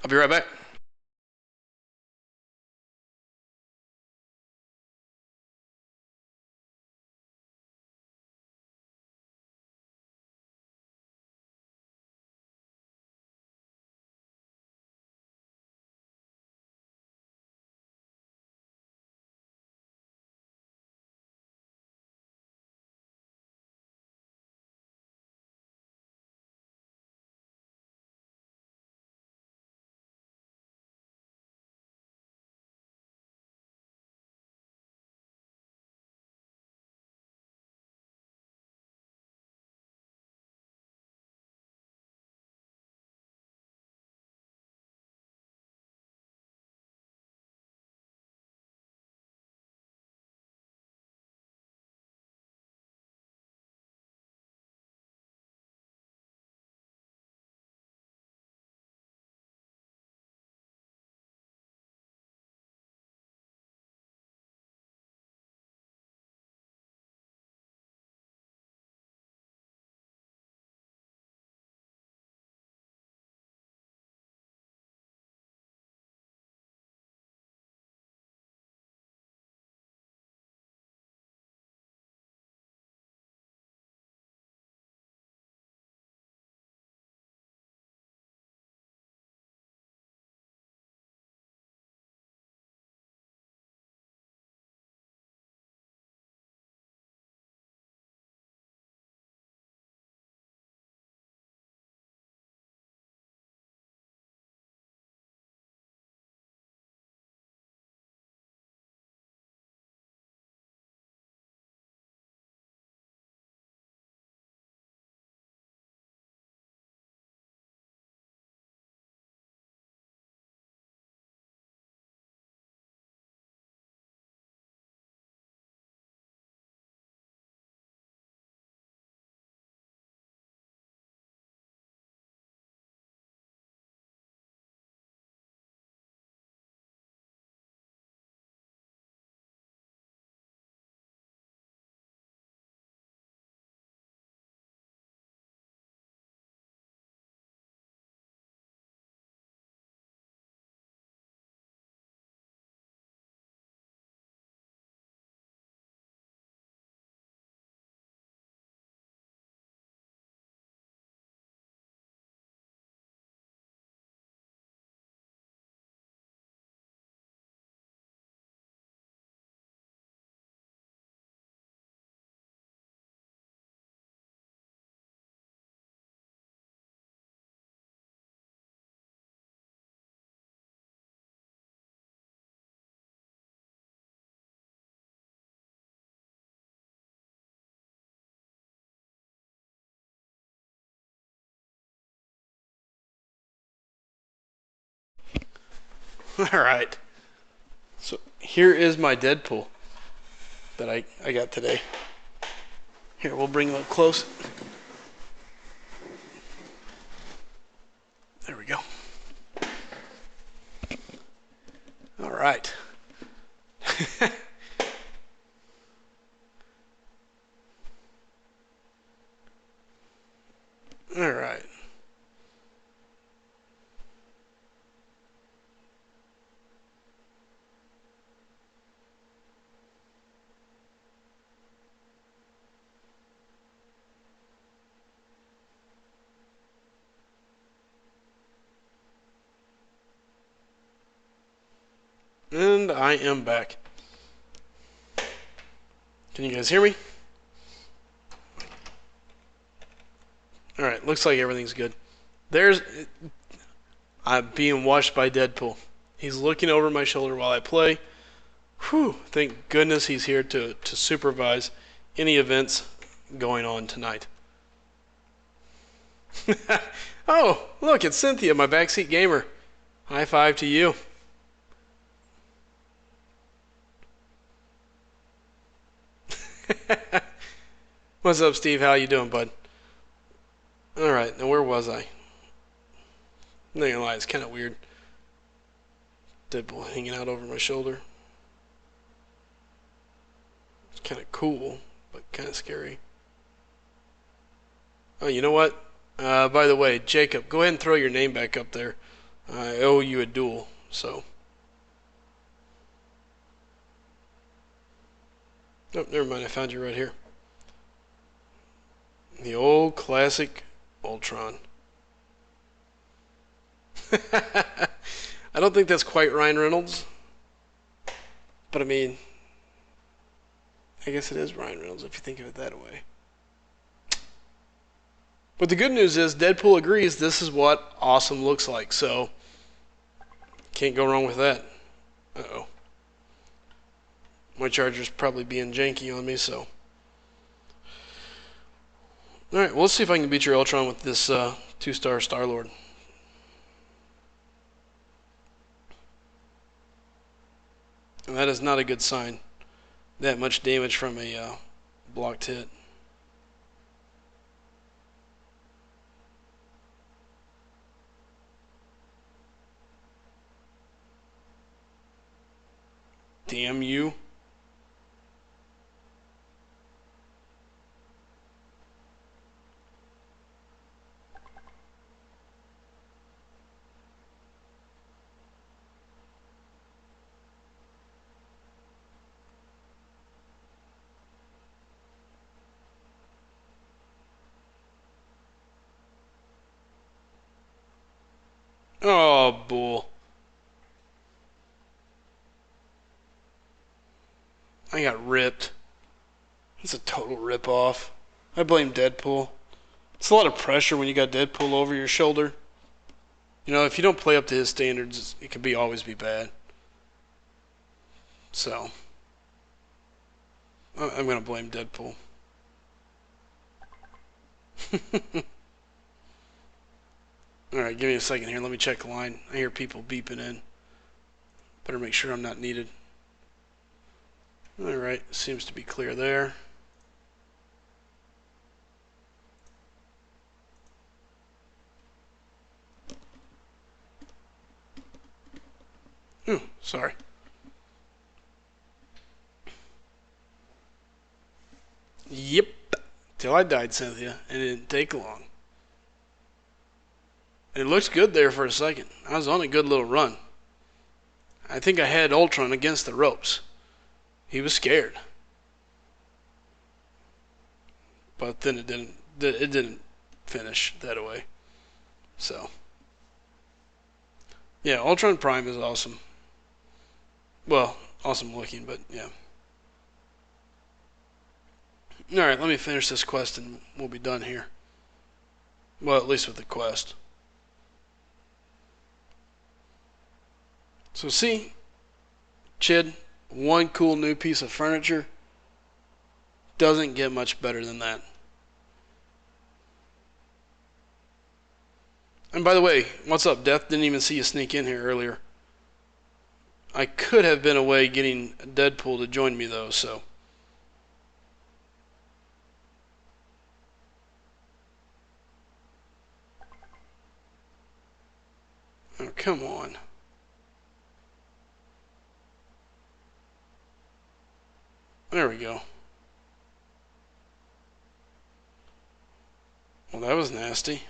A: I'll be right back. All right. So here is my Deadpool that I got today. Here, we'll bring it up close. There we go. All right. All right. And I am back. Can you guys hear me? All right, looks like everything's good. I'm being watched by Deadpool. He's looking over my shoulder while I play. Whew, thank goodness he's here to supervise any events going on tonight. Oh, look, it's Cynthia, my backseat gamer. High five to you. What's up, Steve? How you doing, bud? All right, now where was I? I'm not gonna lie, it's kind of weird. Deadpool hanging out over my shoulder. It's kind of cool, but kind of scary. Oh, you know what? By the way, Jacob, go ahead and throw your name back up there. I owe you a duel, so. Oh, never mind, I found you right here. The old classic Ultron. I don't think that's quite Ryan Reynolds, but I mean, I guess it is Ryan Reynolds if you think of it that way. But the good news is Deadpool agrees this is what awesome looks like, so can't go wrong with that. Uh-oh. My charger's probably being janky on me, so. Alright, well, let's see if I can beat your Ultron with this 2-star Star-Lord. And that is not a good sign. That much damage from a blocked hit. Damn you. Oh, bull. I got ripped. It's a total rip-off. I blame Deadpool. It's a lot of pressure when you got Deadpool over your shoulder. You know, if you don't play up to his standards, it could always be bad. So, I'm going to blame Deadpool. Alright, give me a second here. Let me check the line. I hear people beeping in. Better make sure I'm not needed. Alright, seems to be clear there. Ooh, sorry. Yep. Till I died, Cynthia. And it didn't take long. It looks good there for a second. I was on a good little run. I think I had Ultron against the ropes. He was scared. But then it didn't finish that way. So, yeah, Ultron Prime is awesome. Well, awesome looking, but yeah. Alright, let me finish this quest and we'll be done here. Well, at least with the quest. So see, Chid, one cool new piece of furniture doesn't get much better than that. And by the way, what's up, Death? Didn't even see you sneak in here earlier. I could have been away getting Deadpool to join me, though, so. Oh, come on. There we go. Well, that was nasty.